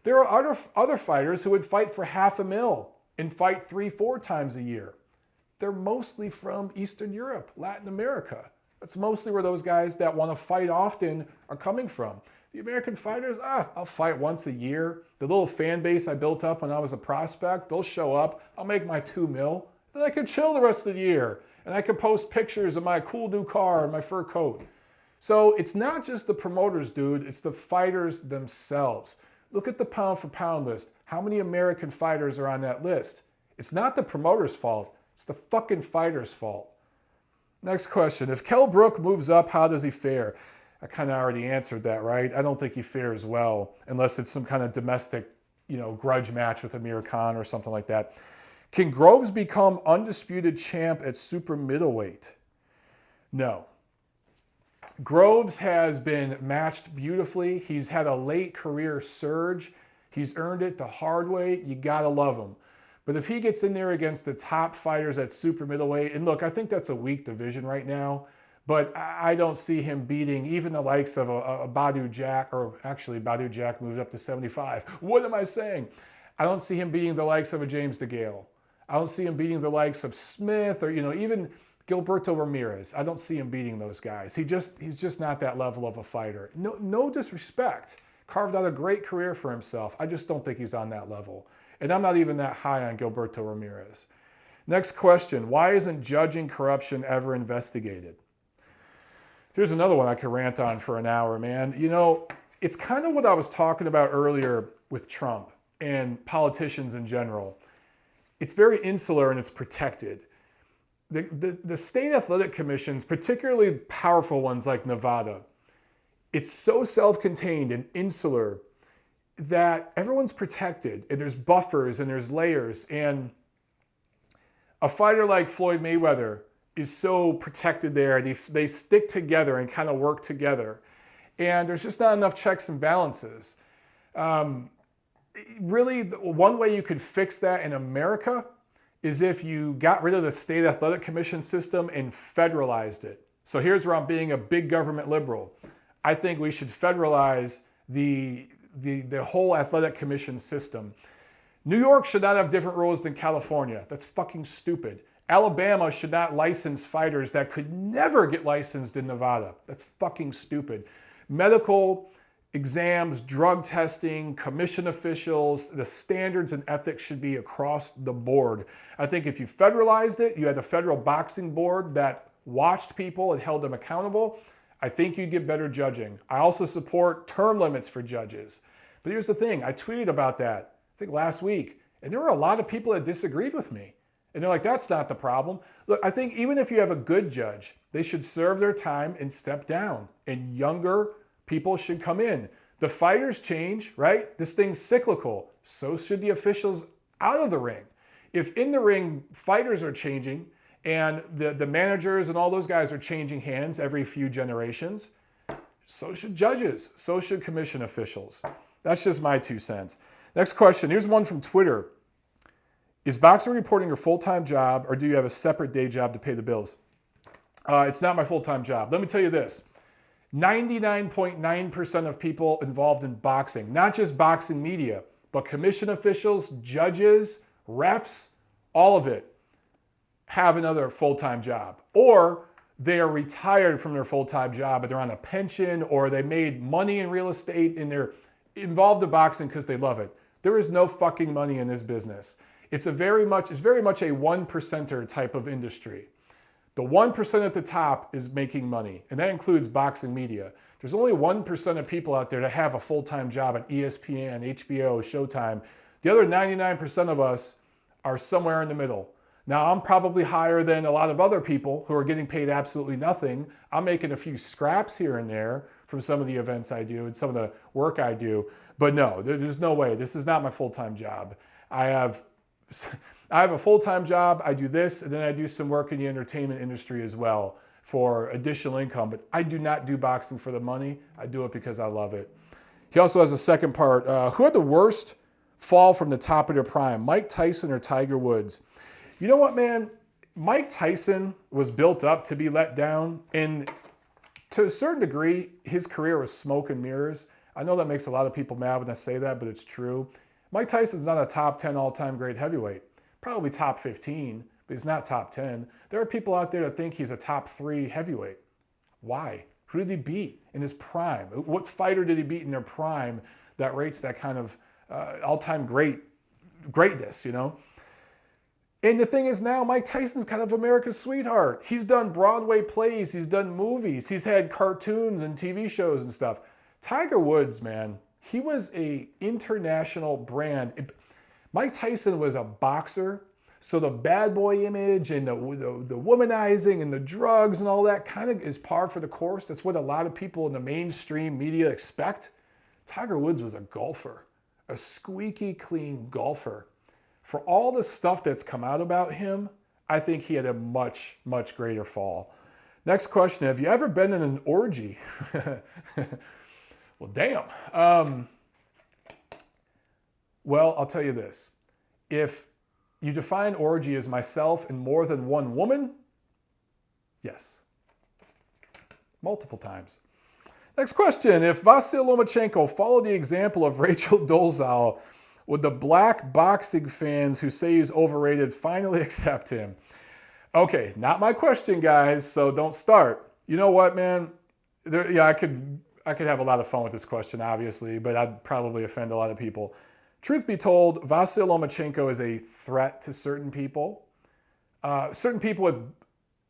There are other fighters who would fight for $500,000 and fight 3-4 times a year. They're mostly from Eastern Europe, Latin America. That's mostly where those guys that want to fight often are coming from. The American fighters, I'll fight once a year. The little fan base I built up when I was a prospect, they'll show up. I'll make my $2 million. Then I can chill the rest of the year. And I can post pictures of my cool new car and my fur coat. So it's not just the promoters, dude. It's the fighters themselves. Look at the pound for pound list. How many American fighters are on that list? It's not the promoter's fault. It's the fucking fighter's fault. Next question. If Kell Brook moves up, how does he fare? I kind of already answered that, right? I don't think he fares well unless it's some kind of domestic, grudge match with Amir Khan or something like that. Can Groves become undisputed champ at super middleweight? No. Groves has been matched beautifully. He's had a late career surge. He's earned it the hard way. You gotta love him. But if he gets in there against the top fighters at super middleweight, and look, I think that's a weak division right now, but I don't see him beating even the likes of a Badu Jack, or actually Badu Jack moved up to 75. What am I saying? I don't see him beating the likes of a James DeGale. I don't see him beating the likes of Smith or, even Gilberto Ramirez. I don't see him beating those guys. He's just not that level of a fighter. No disrespect. Carved out a great career for himself. I just don't think he's on that level. And I'm not even that high on Gilberto Ramirez. Next question. Why isn't judging corruption ever investigated? Here's another one I could rant on for an hour, man. It's kind of what I was talking about earlier with Trump and politicians in general. It's very insular and it's protected. The state athletic commissions, particularly powerful ones like Nevada, it's so self-contained and insular that everyone's protected and there's buffers and there's layers. And a fighter like Floyd Mayweather is so protected there, and they stick together and kind of work together. And there's just not enough checks and balances. Really, one way you could fix that in America is if you got rid of the state athletic commission system and federalized it. So here's where I'm being a big government liberal. I think we should federalize the whole athletic commission system. New York should not have different rules than California. That's fucking stupid. Alabama should not license fighters that could never get licensed in Nevada. That's fucking stupid. Medical exams, drug testing, commission officials, the standards and ethics should be across the board. I think if you federalized it, you had a federal boxing board that watched people and held them accountable, I think you'd get better judging. I also support term limits for judges. But here's the thing, I tweeted about that, I think last week, and there were a lot of people that disagreed with me. And they're like, that's not the problem. Look, I think even if you have a good judge, they should serve their time and step down. And younger people should come in. The fighters change, right? This thing's cyclical. So should the officials out of the ring. If in the ring, fighters are changing and the managers and all those guys are changing hands every few generations, so should judges. So should commission officials. That's just my 2 cents. Next question. Here's one from Twitter. Is boxing reporting your full-time job, or do you have a separate day job to pay the bills? It's not my full-time job. Let me tell you this. 99.9% of people involved in boxing, not just boxing media, but commission officials, judges, refs, all of it, have another full-time job. Or they are retired from their full-time job, but they're on a pension, or they made money in real estate and they're involved in boxing because they love it. There is no fucking money in this business. It's very much a 1%er type of industry. The 1% at the top is making money, and that includes boxing media. There's only 1% of people out there that have a full-time job at ESPN, HBO, Showtime. The other 99% of us are somewhere in the middle. Now, I'm probably higher than a lot of other people who are getting paid absolutely nothing. I'm making a few scraps here and there from some of the events I do and some of the work I do. But no, there's no way. This is not my full-time job. I have a full-time job, I do this, and then I do some work in the entertainment industry as well for additional income. But I do not do boxing for the money. I do it because I love it. He also has a second part. Who had the worst fall from the top of their prime, Mike Tyson or Tiger Woods? You know what, man? Mike Tyson was built up to be let down, and to a certain degree, his career was smoke and mirrors. I know that makes a lot of people mad when I say that, but it's true. Mike Tyson's not a top 10 all-time great heavyweight. Probably top 15, but he's not top 10. There are people out there that think he's a top 3 heavyweight. Why? Who did he beat in his prime? What fighter did he beat in their prime that rates that kind of all-time greatness, you know? And the thing is now, Mike Tyson's kind of America's sweetheart. He's done Broadway plays, he's done movies, he's had cartoons and TV shows and stuff. Tiger Woods, man, he was an international brand. Mike Tyson was a boxer, so the bad boy image and the womanizing and the drugs and all that kind of is par for the course. That's what a lot of people in the mainstream media expect. Tiger Woods was a golfer, a squeaky clean golfer. For all the stuff that's come out about him, I think he had a much, much greater fall. Next question, have you ever been in an orgy? Well, damn. Well, I'll tell you this. If you define orgy as myself and more than one woman, yes. Multiple times. Next question, if Vasyl Lomachenko followed the example of Rachel Dolezal, would the black boxing fans who say he's overrated finally accept him? Okay, not my question, guys, so don't start. You know what, man? I could have a lot of fun with this question, obviously, but I'd probably offend a lot of people. Truth be told, Vasyl Lomachenko is a threat to certain people with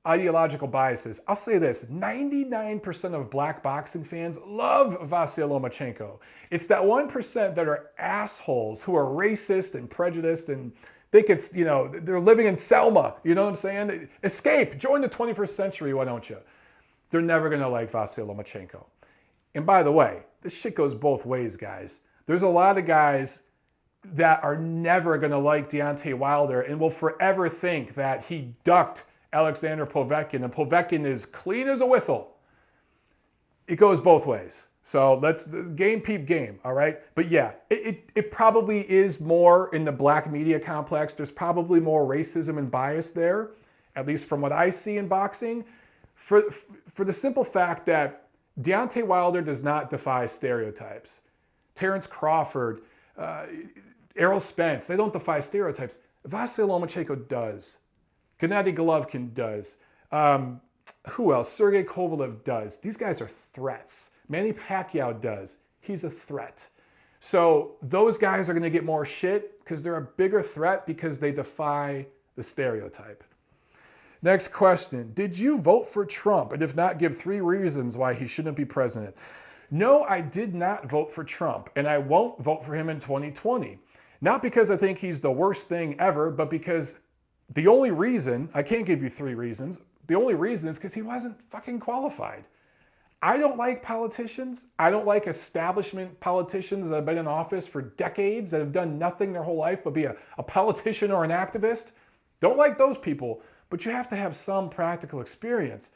ideological biases. I'll say this, 99% of black boxing fans love Vasyl Lomachenko. It's that 1% that are assholes who are racist and prejudiced and think it's, you know, they're living in Selma. You know what I'm saying? Escape, join the 21st century, why don't you? They're never going to like Vasyl Lomachenko. And by the way, this shit goes both ways, guys. There's a lot of guys that are never going to like Deontay Wilder and will forever think that he ducked Alexander Povetkin, and Povetkin is clean as a whistle. It goes both ways. So let's game peep game, all right? But yeah, it probably is more in the black media complex. There's probably more racism and bias there, at least from what I see in boxing, for the simple fact that Deontay Wilder does not defy stereotypes. Terrence Crawford, Errol Spence, they don't defy stereotypes. Vasyl Lomachenko does. Gennady Golovkin does. Who else? Sergey Kovalev does. These guys are threats. Manny Pacquiao does. He's a threat. So those guys are going to get more shit because they're a bigger threat because they defy the stereotype. Next question. Did you vote for Trump? And if not, give 3 reasons why he shouldn't be president. No, I did not vote for Trump, and I won't vote for him in 2020. Not because I think he's the worst thing ever, but because the only reason, I can't give you 3 reasons, the only reason is because he wasn't fucking qualified. I don't like politicians. I don't like establishment politicians that have been in office for decades, that have done nothing their whole life but be a politician or an activist. Don't like those people, but you have to have some practical experience.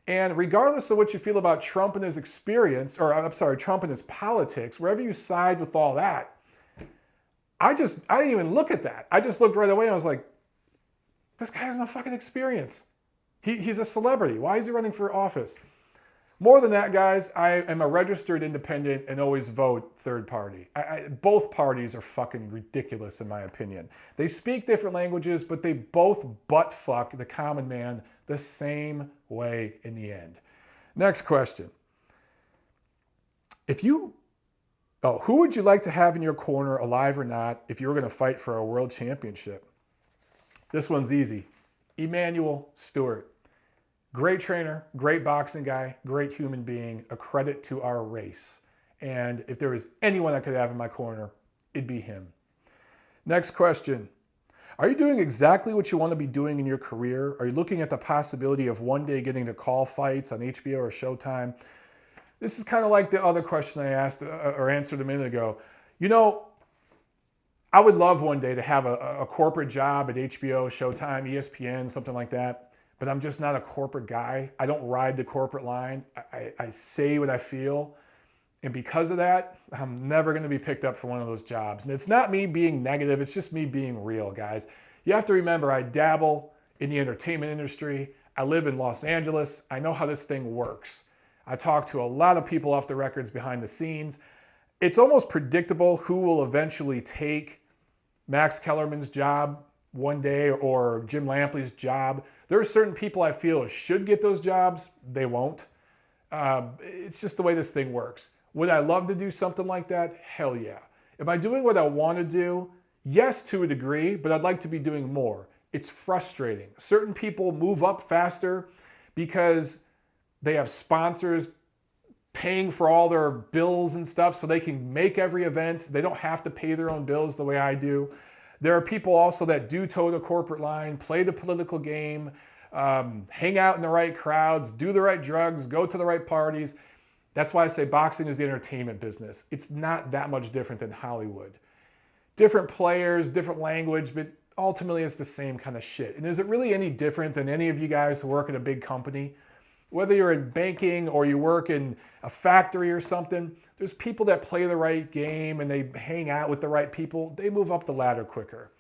And regardless of what you feel about Trump and his experience, or I'm sorry, Trump and his politics, wherever you side with all that, I didn't even look at that. I just looked right away and I was like, this guy has no fucking experience. He's a celebrity. Why is he running for office? More than that, guys, I am a registered independent and always vote third party. Both parties are fucking ridiculous in my opinion. They speak different languages, but they both butt fuck the common man the same way in the end. Next question. Who would you like to have in your corner, alive or not, if you were going to fight for a world championship? This one's easy. Emanuel Stewart. Great trainer, great boxing guy, great human being, a credit to our race. And if there was anyone I could have in my corner, it'd be him. Next question. Are you doing exactly what you want to be doing in your career? Are you looking at the possibility of one day getting to call fights on HBO or Showtime? This is kind of like the other question I asked or answered a minute ago. You know, I would love one day to have a corporate job at HBO, Showtime, ESPN, something like that. But I'm just not a corporate guy. I don't ride the corporate line. I say what I feel. And because of that, I'm never going to be picked up for one of those jobs. And it's not me being negative. It's just me being real, guys. You have to remember, I dabble in the entertainment industry. I live in Los Angeles. I know how this thing works. I talk to a lot of people off the records behind the scenes. It's almost predictable who will eventually take Max Kellerman's job one day or Jim Lampley's job. There are certain people I feel should get those jobs. They won't. It's just the way this thing works. Would I love to do something like that? Hell yeah. Am I doing what I want to do? Yes, to a degree, but I'd like to be doing more. It's frustrating. Certain people move up faster because they have sponsors paying for all their bills and stuff so they can make every event. They don't have to pay their own bills the way I do. There are people also that do toe the corporate line, play the political game, hang out in the right crowds, do the right drugs, go to the right parties. That's why I say boxing is the entertainment business. It's not that much different than Hollywood. Different players, different language, but ultimately it's the same kind of shit. And is it really any different than any of you guys who work at a big company? Whether you're in banking or you work in a factory or something, there's people that play the right game and they hang out with the right people. They move up the ladder quicker.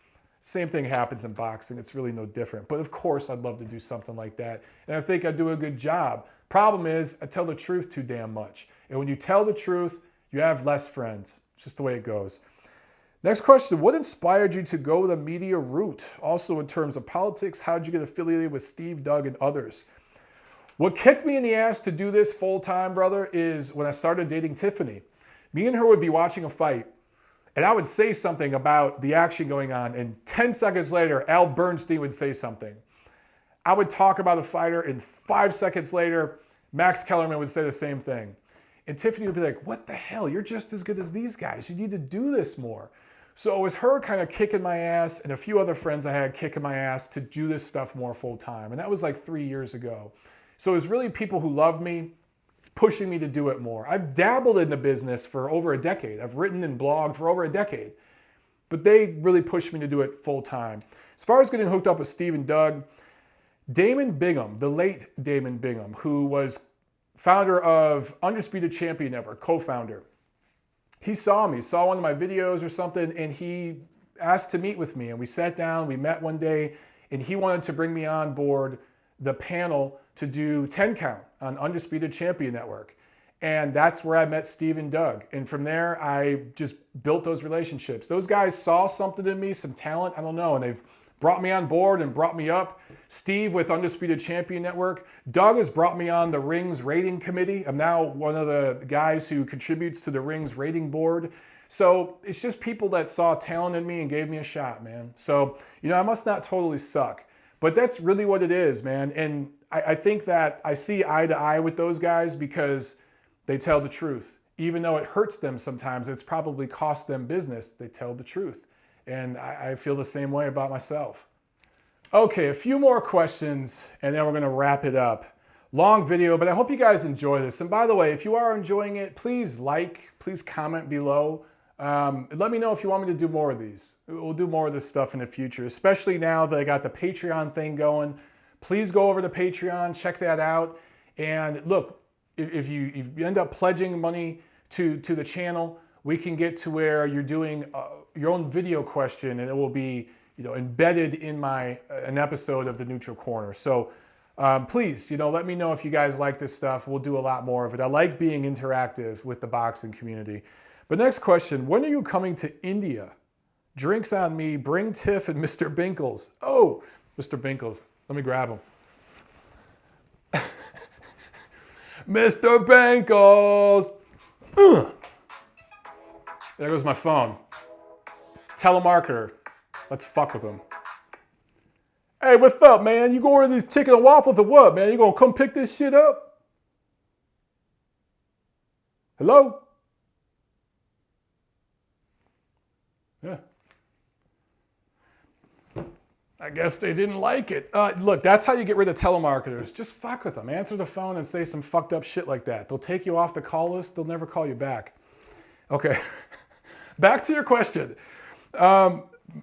Same thing happens in boxing. It's really no different. But of course, I'd love to do something like that. And I think I do a good job. Problem is, I tell the truth too damn much. And when you tell the truth, you have less friends. It's just the way it goes. Next question, what inspired you to go the media route? Also in terms of politics, how did you get affiliated with Steve, Doug, and others? What kicked me in the ass to do this full time, brother, is when I started dating Tiffany. Me and her would be watching a fight, and I would say something about the action going on, and 10 seconds later, Al Bernstein would say something. I would talk about a fighter, and 5 seconds later, Max Kellerman would say the same thing. And Tiffany would be like, what the hell? You're just as good as these guys. You need to do this more. So it was her kind of kicking my ass and a few other friends I had kicking my ass to do this stuff more full time. And that was like 3 years ago. So it was really people who loved me pushing me to do it more. I've dabbled in the business for over a decade. I've written and blogged for over a decade. But they really pushed me to do it full time. As far as getting hooked up with Steve and Doug, Damon Bingham, the late Damon Bingham, who was founder of Undisputed Champion Network, co-founder, he saw me, saw one of my videos or something, and he asked to meet with me. And we sat down, we met one day, and he wanted to bring me on board the panel to do 10 count on Undisputed Champion Network. And that's where I met Steve and Doug. And from there, I just built those relationships. Those guys saw something in me, some talent, I don't know, and they've brought me on board and brought me up. Steve with Undisputed Champion Network. Doug has brought me on the Rings Rating Committee. I'm now one of the guys who contributes to the Rings Rating Board. So it's just people that saw talent in me and gave me a shot, man. So, I must not totally suck. But that's really what it is, man. And I think that I see eye to eye with those guys because they tell the truth. Even though it hurts them sometimes, it's probably cost them business, they tell the truth. And I feel the same way about myself. Okay, a few more questions, and then we're going to wrap it up. Long video, but I hope you guys enjoy this. And by the way, if you are enjoying it, please please comment below. Let me know if you want me to do more of these. We'll do more of this stuff in the future, especially now that I got the Patreon thing going. Please go over to Patreon, check that out. And look, if you end up pledging money to the channel, we can get to where you're doing your own video question, and it will be embedded in an episode of the Neutral Corner. So please, let me know if you guys like this stuff. We'll do a lot more of it. I like being interactive with the boxing community. But next question, when are you coming to India? Drinks on me, bring Tiff and Mr. Binkles. Oh, Mr. Binkles, let me grab him. Mr. Binkles. There goes my phone. Telemarketer. Let's fuck with him. Hey, what's up, man? You go order these chicken and waffles or what, man? You gonna come pick this shit up? Hello? Yeah. I guess they didn't like it. Look, that's how you get rid of telemarketers. Just fuck with them. Answer the phone and say some fucked up shit like that. They'll take you off the call list. They'll never call you back. Okay. Back to your question.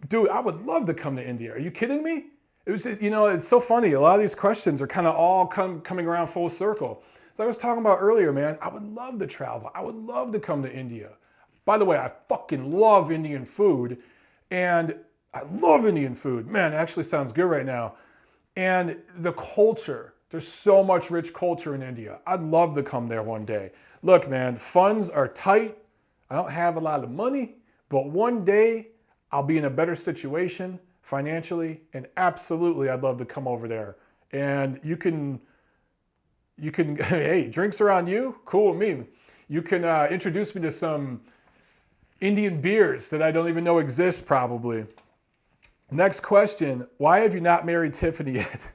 Dude, I would love to come to India. Are you kidding me? It was, it's so funny. A lot of these questions are kind of all coming around full circle. So I was talking about earlier, man, I would love to travel. I would love to come to India. By the way, I fucking love Indian food. And I love Indian food. Man, it actually sounds good right now. And the culture There's so much rich culture in India. I'd love to come there one day. Look, man, funds are tight. I don't have a lot of money, but one day I'll be in a better situation financially, and absolutely I'd love to come over there. And you can, hey, drinks are on you? Cool with me. You can introduce me to some Indian beers that I don't even know exist probably. Next question, why have you not married Tiffany yet?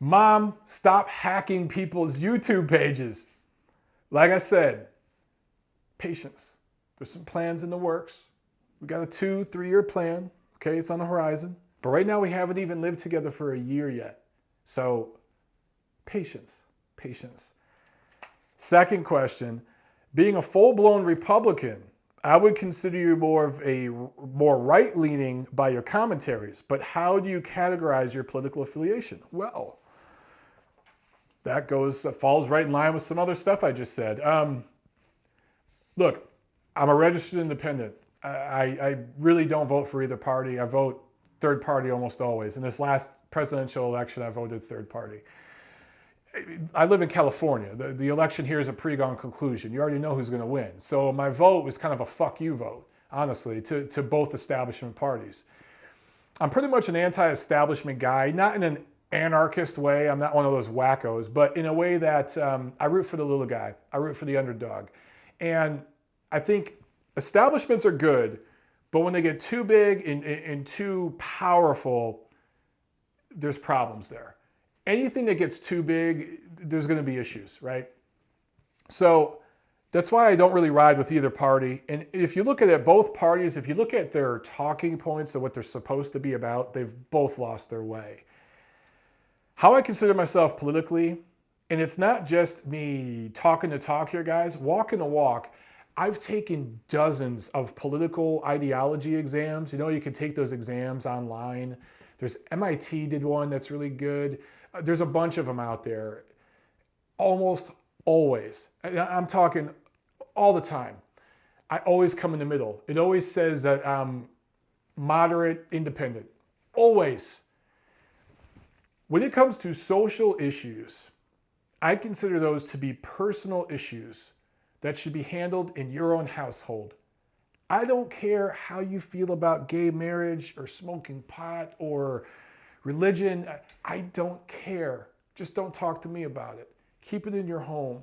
Mom, stop hacking people's YouTube pages. Like I said, patience. There's some plans in the works. We got a 2-3 year plan. Okay, it's on the horizon. But right now we haven't even lived together for a year yet. So patience, patience. Second question, being a full-blown Republican, I would consider you more right-leaning by your commentaries, but how do you categorize your political affiliation? Well, that falls right in line with some other stuff I just said. Look, I'm a registered independent. I really don't vote for either party. I vote third party almost always. In this last presidential election, I voted third party. I live in California. The election here is a pre-gone conclusion. You already know who's going to win. So my vote was kind of a fuck you vote, honestly, to both establishment parties. I'm pretty much an anti-establishment guy, not in an anarchist way. I'm not one of those wackos, but in a way that I root for the little guy. I root for the underdog. And I think establishments are good, but when they get too big and too powerful, there's problems there. Anything that gets too big, there's going to be issues, right? So that's why I don't really ride with either party. And if you look at it, both parties, if you look at their talking points and what they're supposed to be about, they've both lost their way. How I consider myself politically, and it's not just me talking the talk here, guys, walking the walk. I've taken dozens of political ideology exams. You know, you can take those exams online. There's MIT did one that's really good. There's a bunch of them out there. Almost always. I'm talking all the time. I always come in the middle. It always says that I'm moderate, independent. Always. When it comes to social issues, I consider those to be personal issues that should be handled in your own household. I don't care how you feel about gay marriage or smoking pot or religion. I don't care. Just don't talk to me about it. Keep it in your home.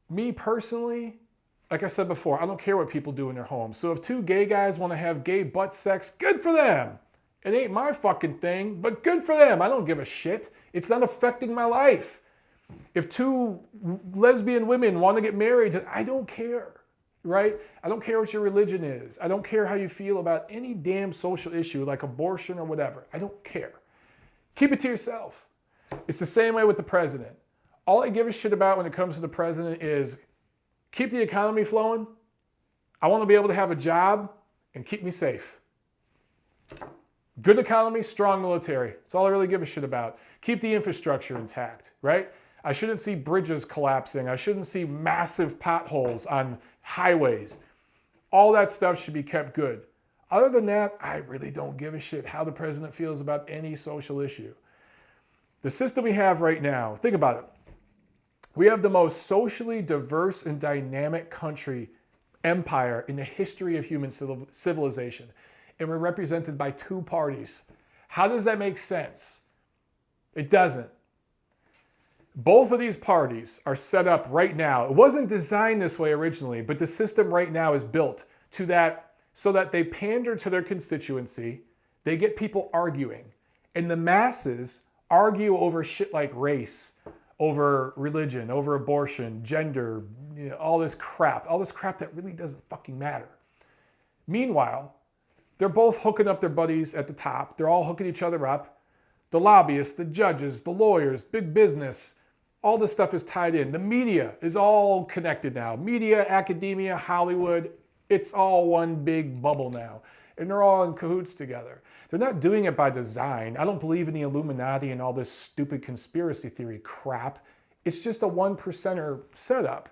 Me personally, like I said before, I don't care what people do in their home. So if two gay guys want to have gay butt sex, good for them. It ain't my fucking thing, but good for them. I don't give a shit. It's not affecting my life. If two lesbian women want to get married, I don't care, right? I don't care what your religion is. I don't care how you feel about any damn social issue like abortion or whatever. I don't care. Keep it to yourself. It's the same way with the president. All I give a shit about when it comes to the president is keep the economy flowing. I want to be able to have a job and keep me safe. Good economy, strong military. That's all I really give a shit about. Keep the infrastructure intact, right? I shouldn't see bridges collapsing. I shouldn't see massive potholes on highways. All that stuff should be kept good. Other than that, I really don't give a shit how the president feels about any social issue. The system we have right now, think about it. We have the most socially diverse and dynamic empire in the history of human civilization. And we're represented by two parties. How does that make sense? It doesn't. Both of these parties are set up right now. It wasn't designed this way originally, but the system right now is built to that so that they pander to their constituency, they get people arguing, and the masses argue over shit like race, over religion, over abortion, gender, all this crap that really doesn't fucking matter. Meanwhile, they're both hooking up their buddies at the top. They're all hooking each other up. The lobbyists, the judges, the lawyers, big business, all this stuff is tied in. The media is all connected now. Media, academia, Hollywood, it's all one big bubble now. And they're all in cahoots together. They're not doing it by design. I don't believe in the Illuminati and all this stupid conspiracy theory crap. It's just a 1%er setup.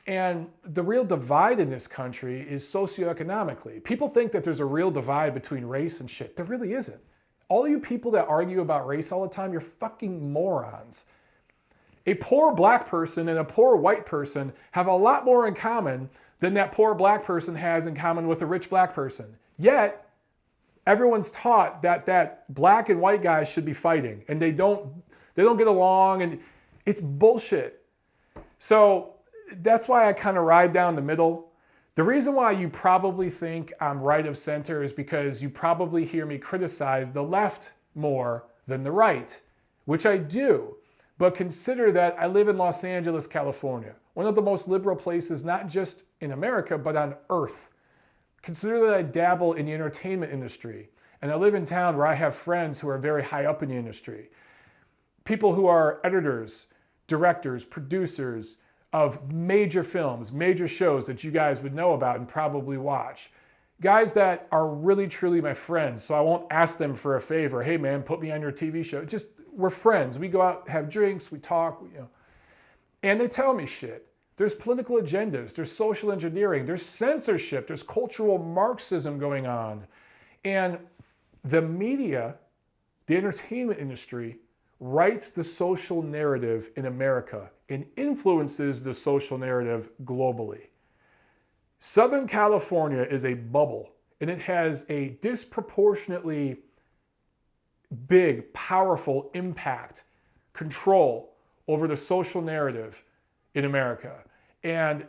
And the real divide in this country is socioeconomically. People think that there's a real divide between race and shit. There really isn't. All you people that argue about race all the time, you're fucking morons. A poor black person and a poor white person have a lot more in common than that poor black person has in common with a rich black person. Yet, everyone's taught that black and white guys should be fighting, and they don't get along, and it's bullshit. So that's why I kind of ride down the middle. The reason why you probably think I'm right of center is because you probably hear me criticize the left more than the right, which I do. But consider that I live in Los Angeles, California, one of the most liberal places, not just in America, but on earth. Consider that I dabble in the entertainment industry, and I live in town where I have friends who are very high up in the industry. People who are editors, directors, producers of major films, major shows that you guys would know about and probably watch. Guys that are really, truly my friends, so I won't ask them for a favor. Hey man, put me on your TV show. Just, we're friends. We go out, have drinks, we talk, and they tell me shit. There's political agendas, there's social engineering, there's censorship, there's cultural Marxism going on. And the media, the entertainment industry, writes the social narrative in America and influences the social narrative globally. Southern California is a bubble, and it has a disproportionately big, powerful impact, control over the social narrative in America. And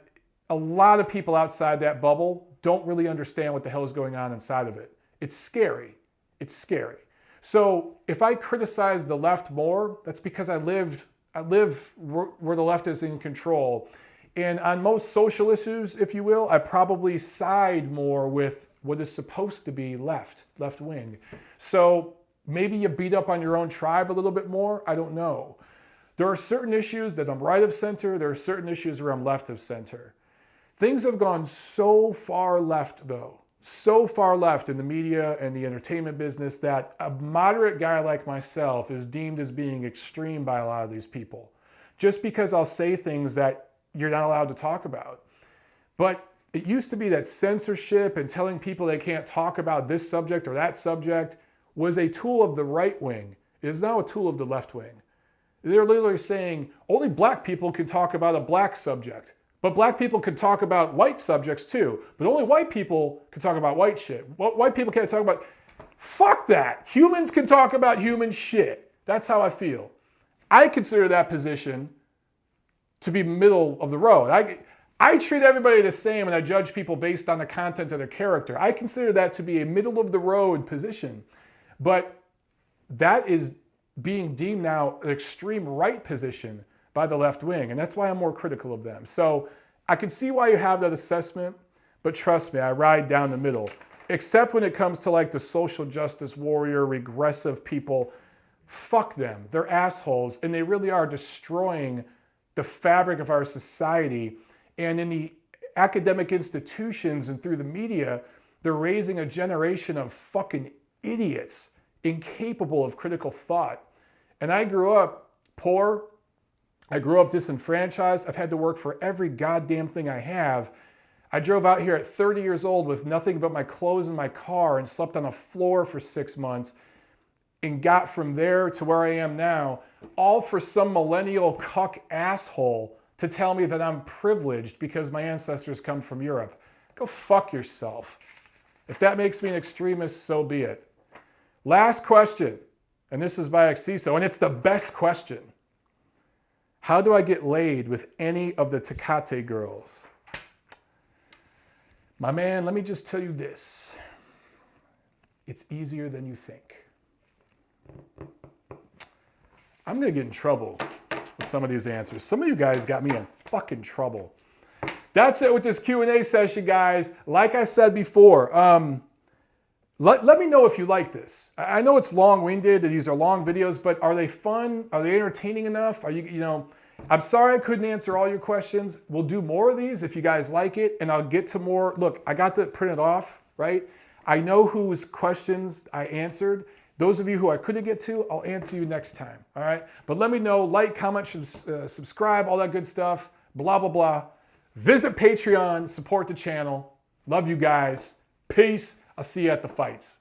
a lot of people outside that bubble don't really understand what the hell is going on inside of it. It's scary. It's scary. So if I criticize the left more, that's because I live where the left is in control. And on most social issues, if you will, I probably side more with what is supposed to be left wing. So maybe you beat up on your own tribe a little bit more. I don't know. There are certain issues that I'm right of center. There are certain issues where I'm left of center. Things have gone so far left, though, so far left in the media and the entertainment business that a moderate guy like myself is deemed as being extreme by a lot of these people, just because I'll say things that you're not allowed to talk about. But it used to be that censorship and telling people they can't talk about this subject or that subject was a tool of the right wing. It is now a tool of the left wing. They're literally saying only black people can talk about a black subject, but black people can talk about white subjects too, but only white people can talk about white shit. White people can't talk about, fuck that. Humans can talk about human shit. That's how I feel. I consider that position to be middle of the road. I treat everybody the same and I judge people based on the content of their character. I consider that to be a middle of the road position. But that is being deemed now an extreme right position by the left wing. And that's why I'm more critical of them. So I can see why you have that assessment, but trust me, I ride down the middle. Except when it comes to like the social justice warrior, regressive people. Fuck them. They're assholes and they really are destroying the fabric of our society. And in the academic institutions and through the media, they're raising a generation of fucking idiots, incapable of critical thought. And I grew up poor. I grew up disenfranchised. I've had to work for every goddamn thing I have. I drove out here at 30 years old with nothing but my clothes in my car and slept on a floor for 6 months and got from there to where I am now, all for some millennial cuck asshole to tell me that I'm privileged because my ancestors come from Europe. Go fuck yourself. If that makes me an extremist, so be it. Last question, and this is by Exciso, and it's the best question. How do I get laid with any of the Tecate girls? My man, let me just tell you this. It's easier than you think. I'm going to get in trouble with some of these answers. Some of you guys got me in fucking trouble. That's it with this Q&A session, guys. Like I said before, let me know if you like this. I know it's long-winded and these are long videos, but are they fun? Are they entertaining enough? Are I'm sorry I couldn't answer all your questions. We'll do more of these if you guys like it, and I'll get to more. Look, I got that printed off, right? I know whose questions I answered. Those of you who I couldn't get to, I'll answer you next time, all right? But let me know, like, comment, subscribe, all that good stuff, blah, blah, blah. Visit Patreon, support the channel. Love you guys. Peace. I'll see you at the fights.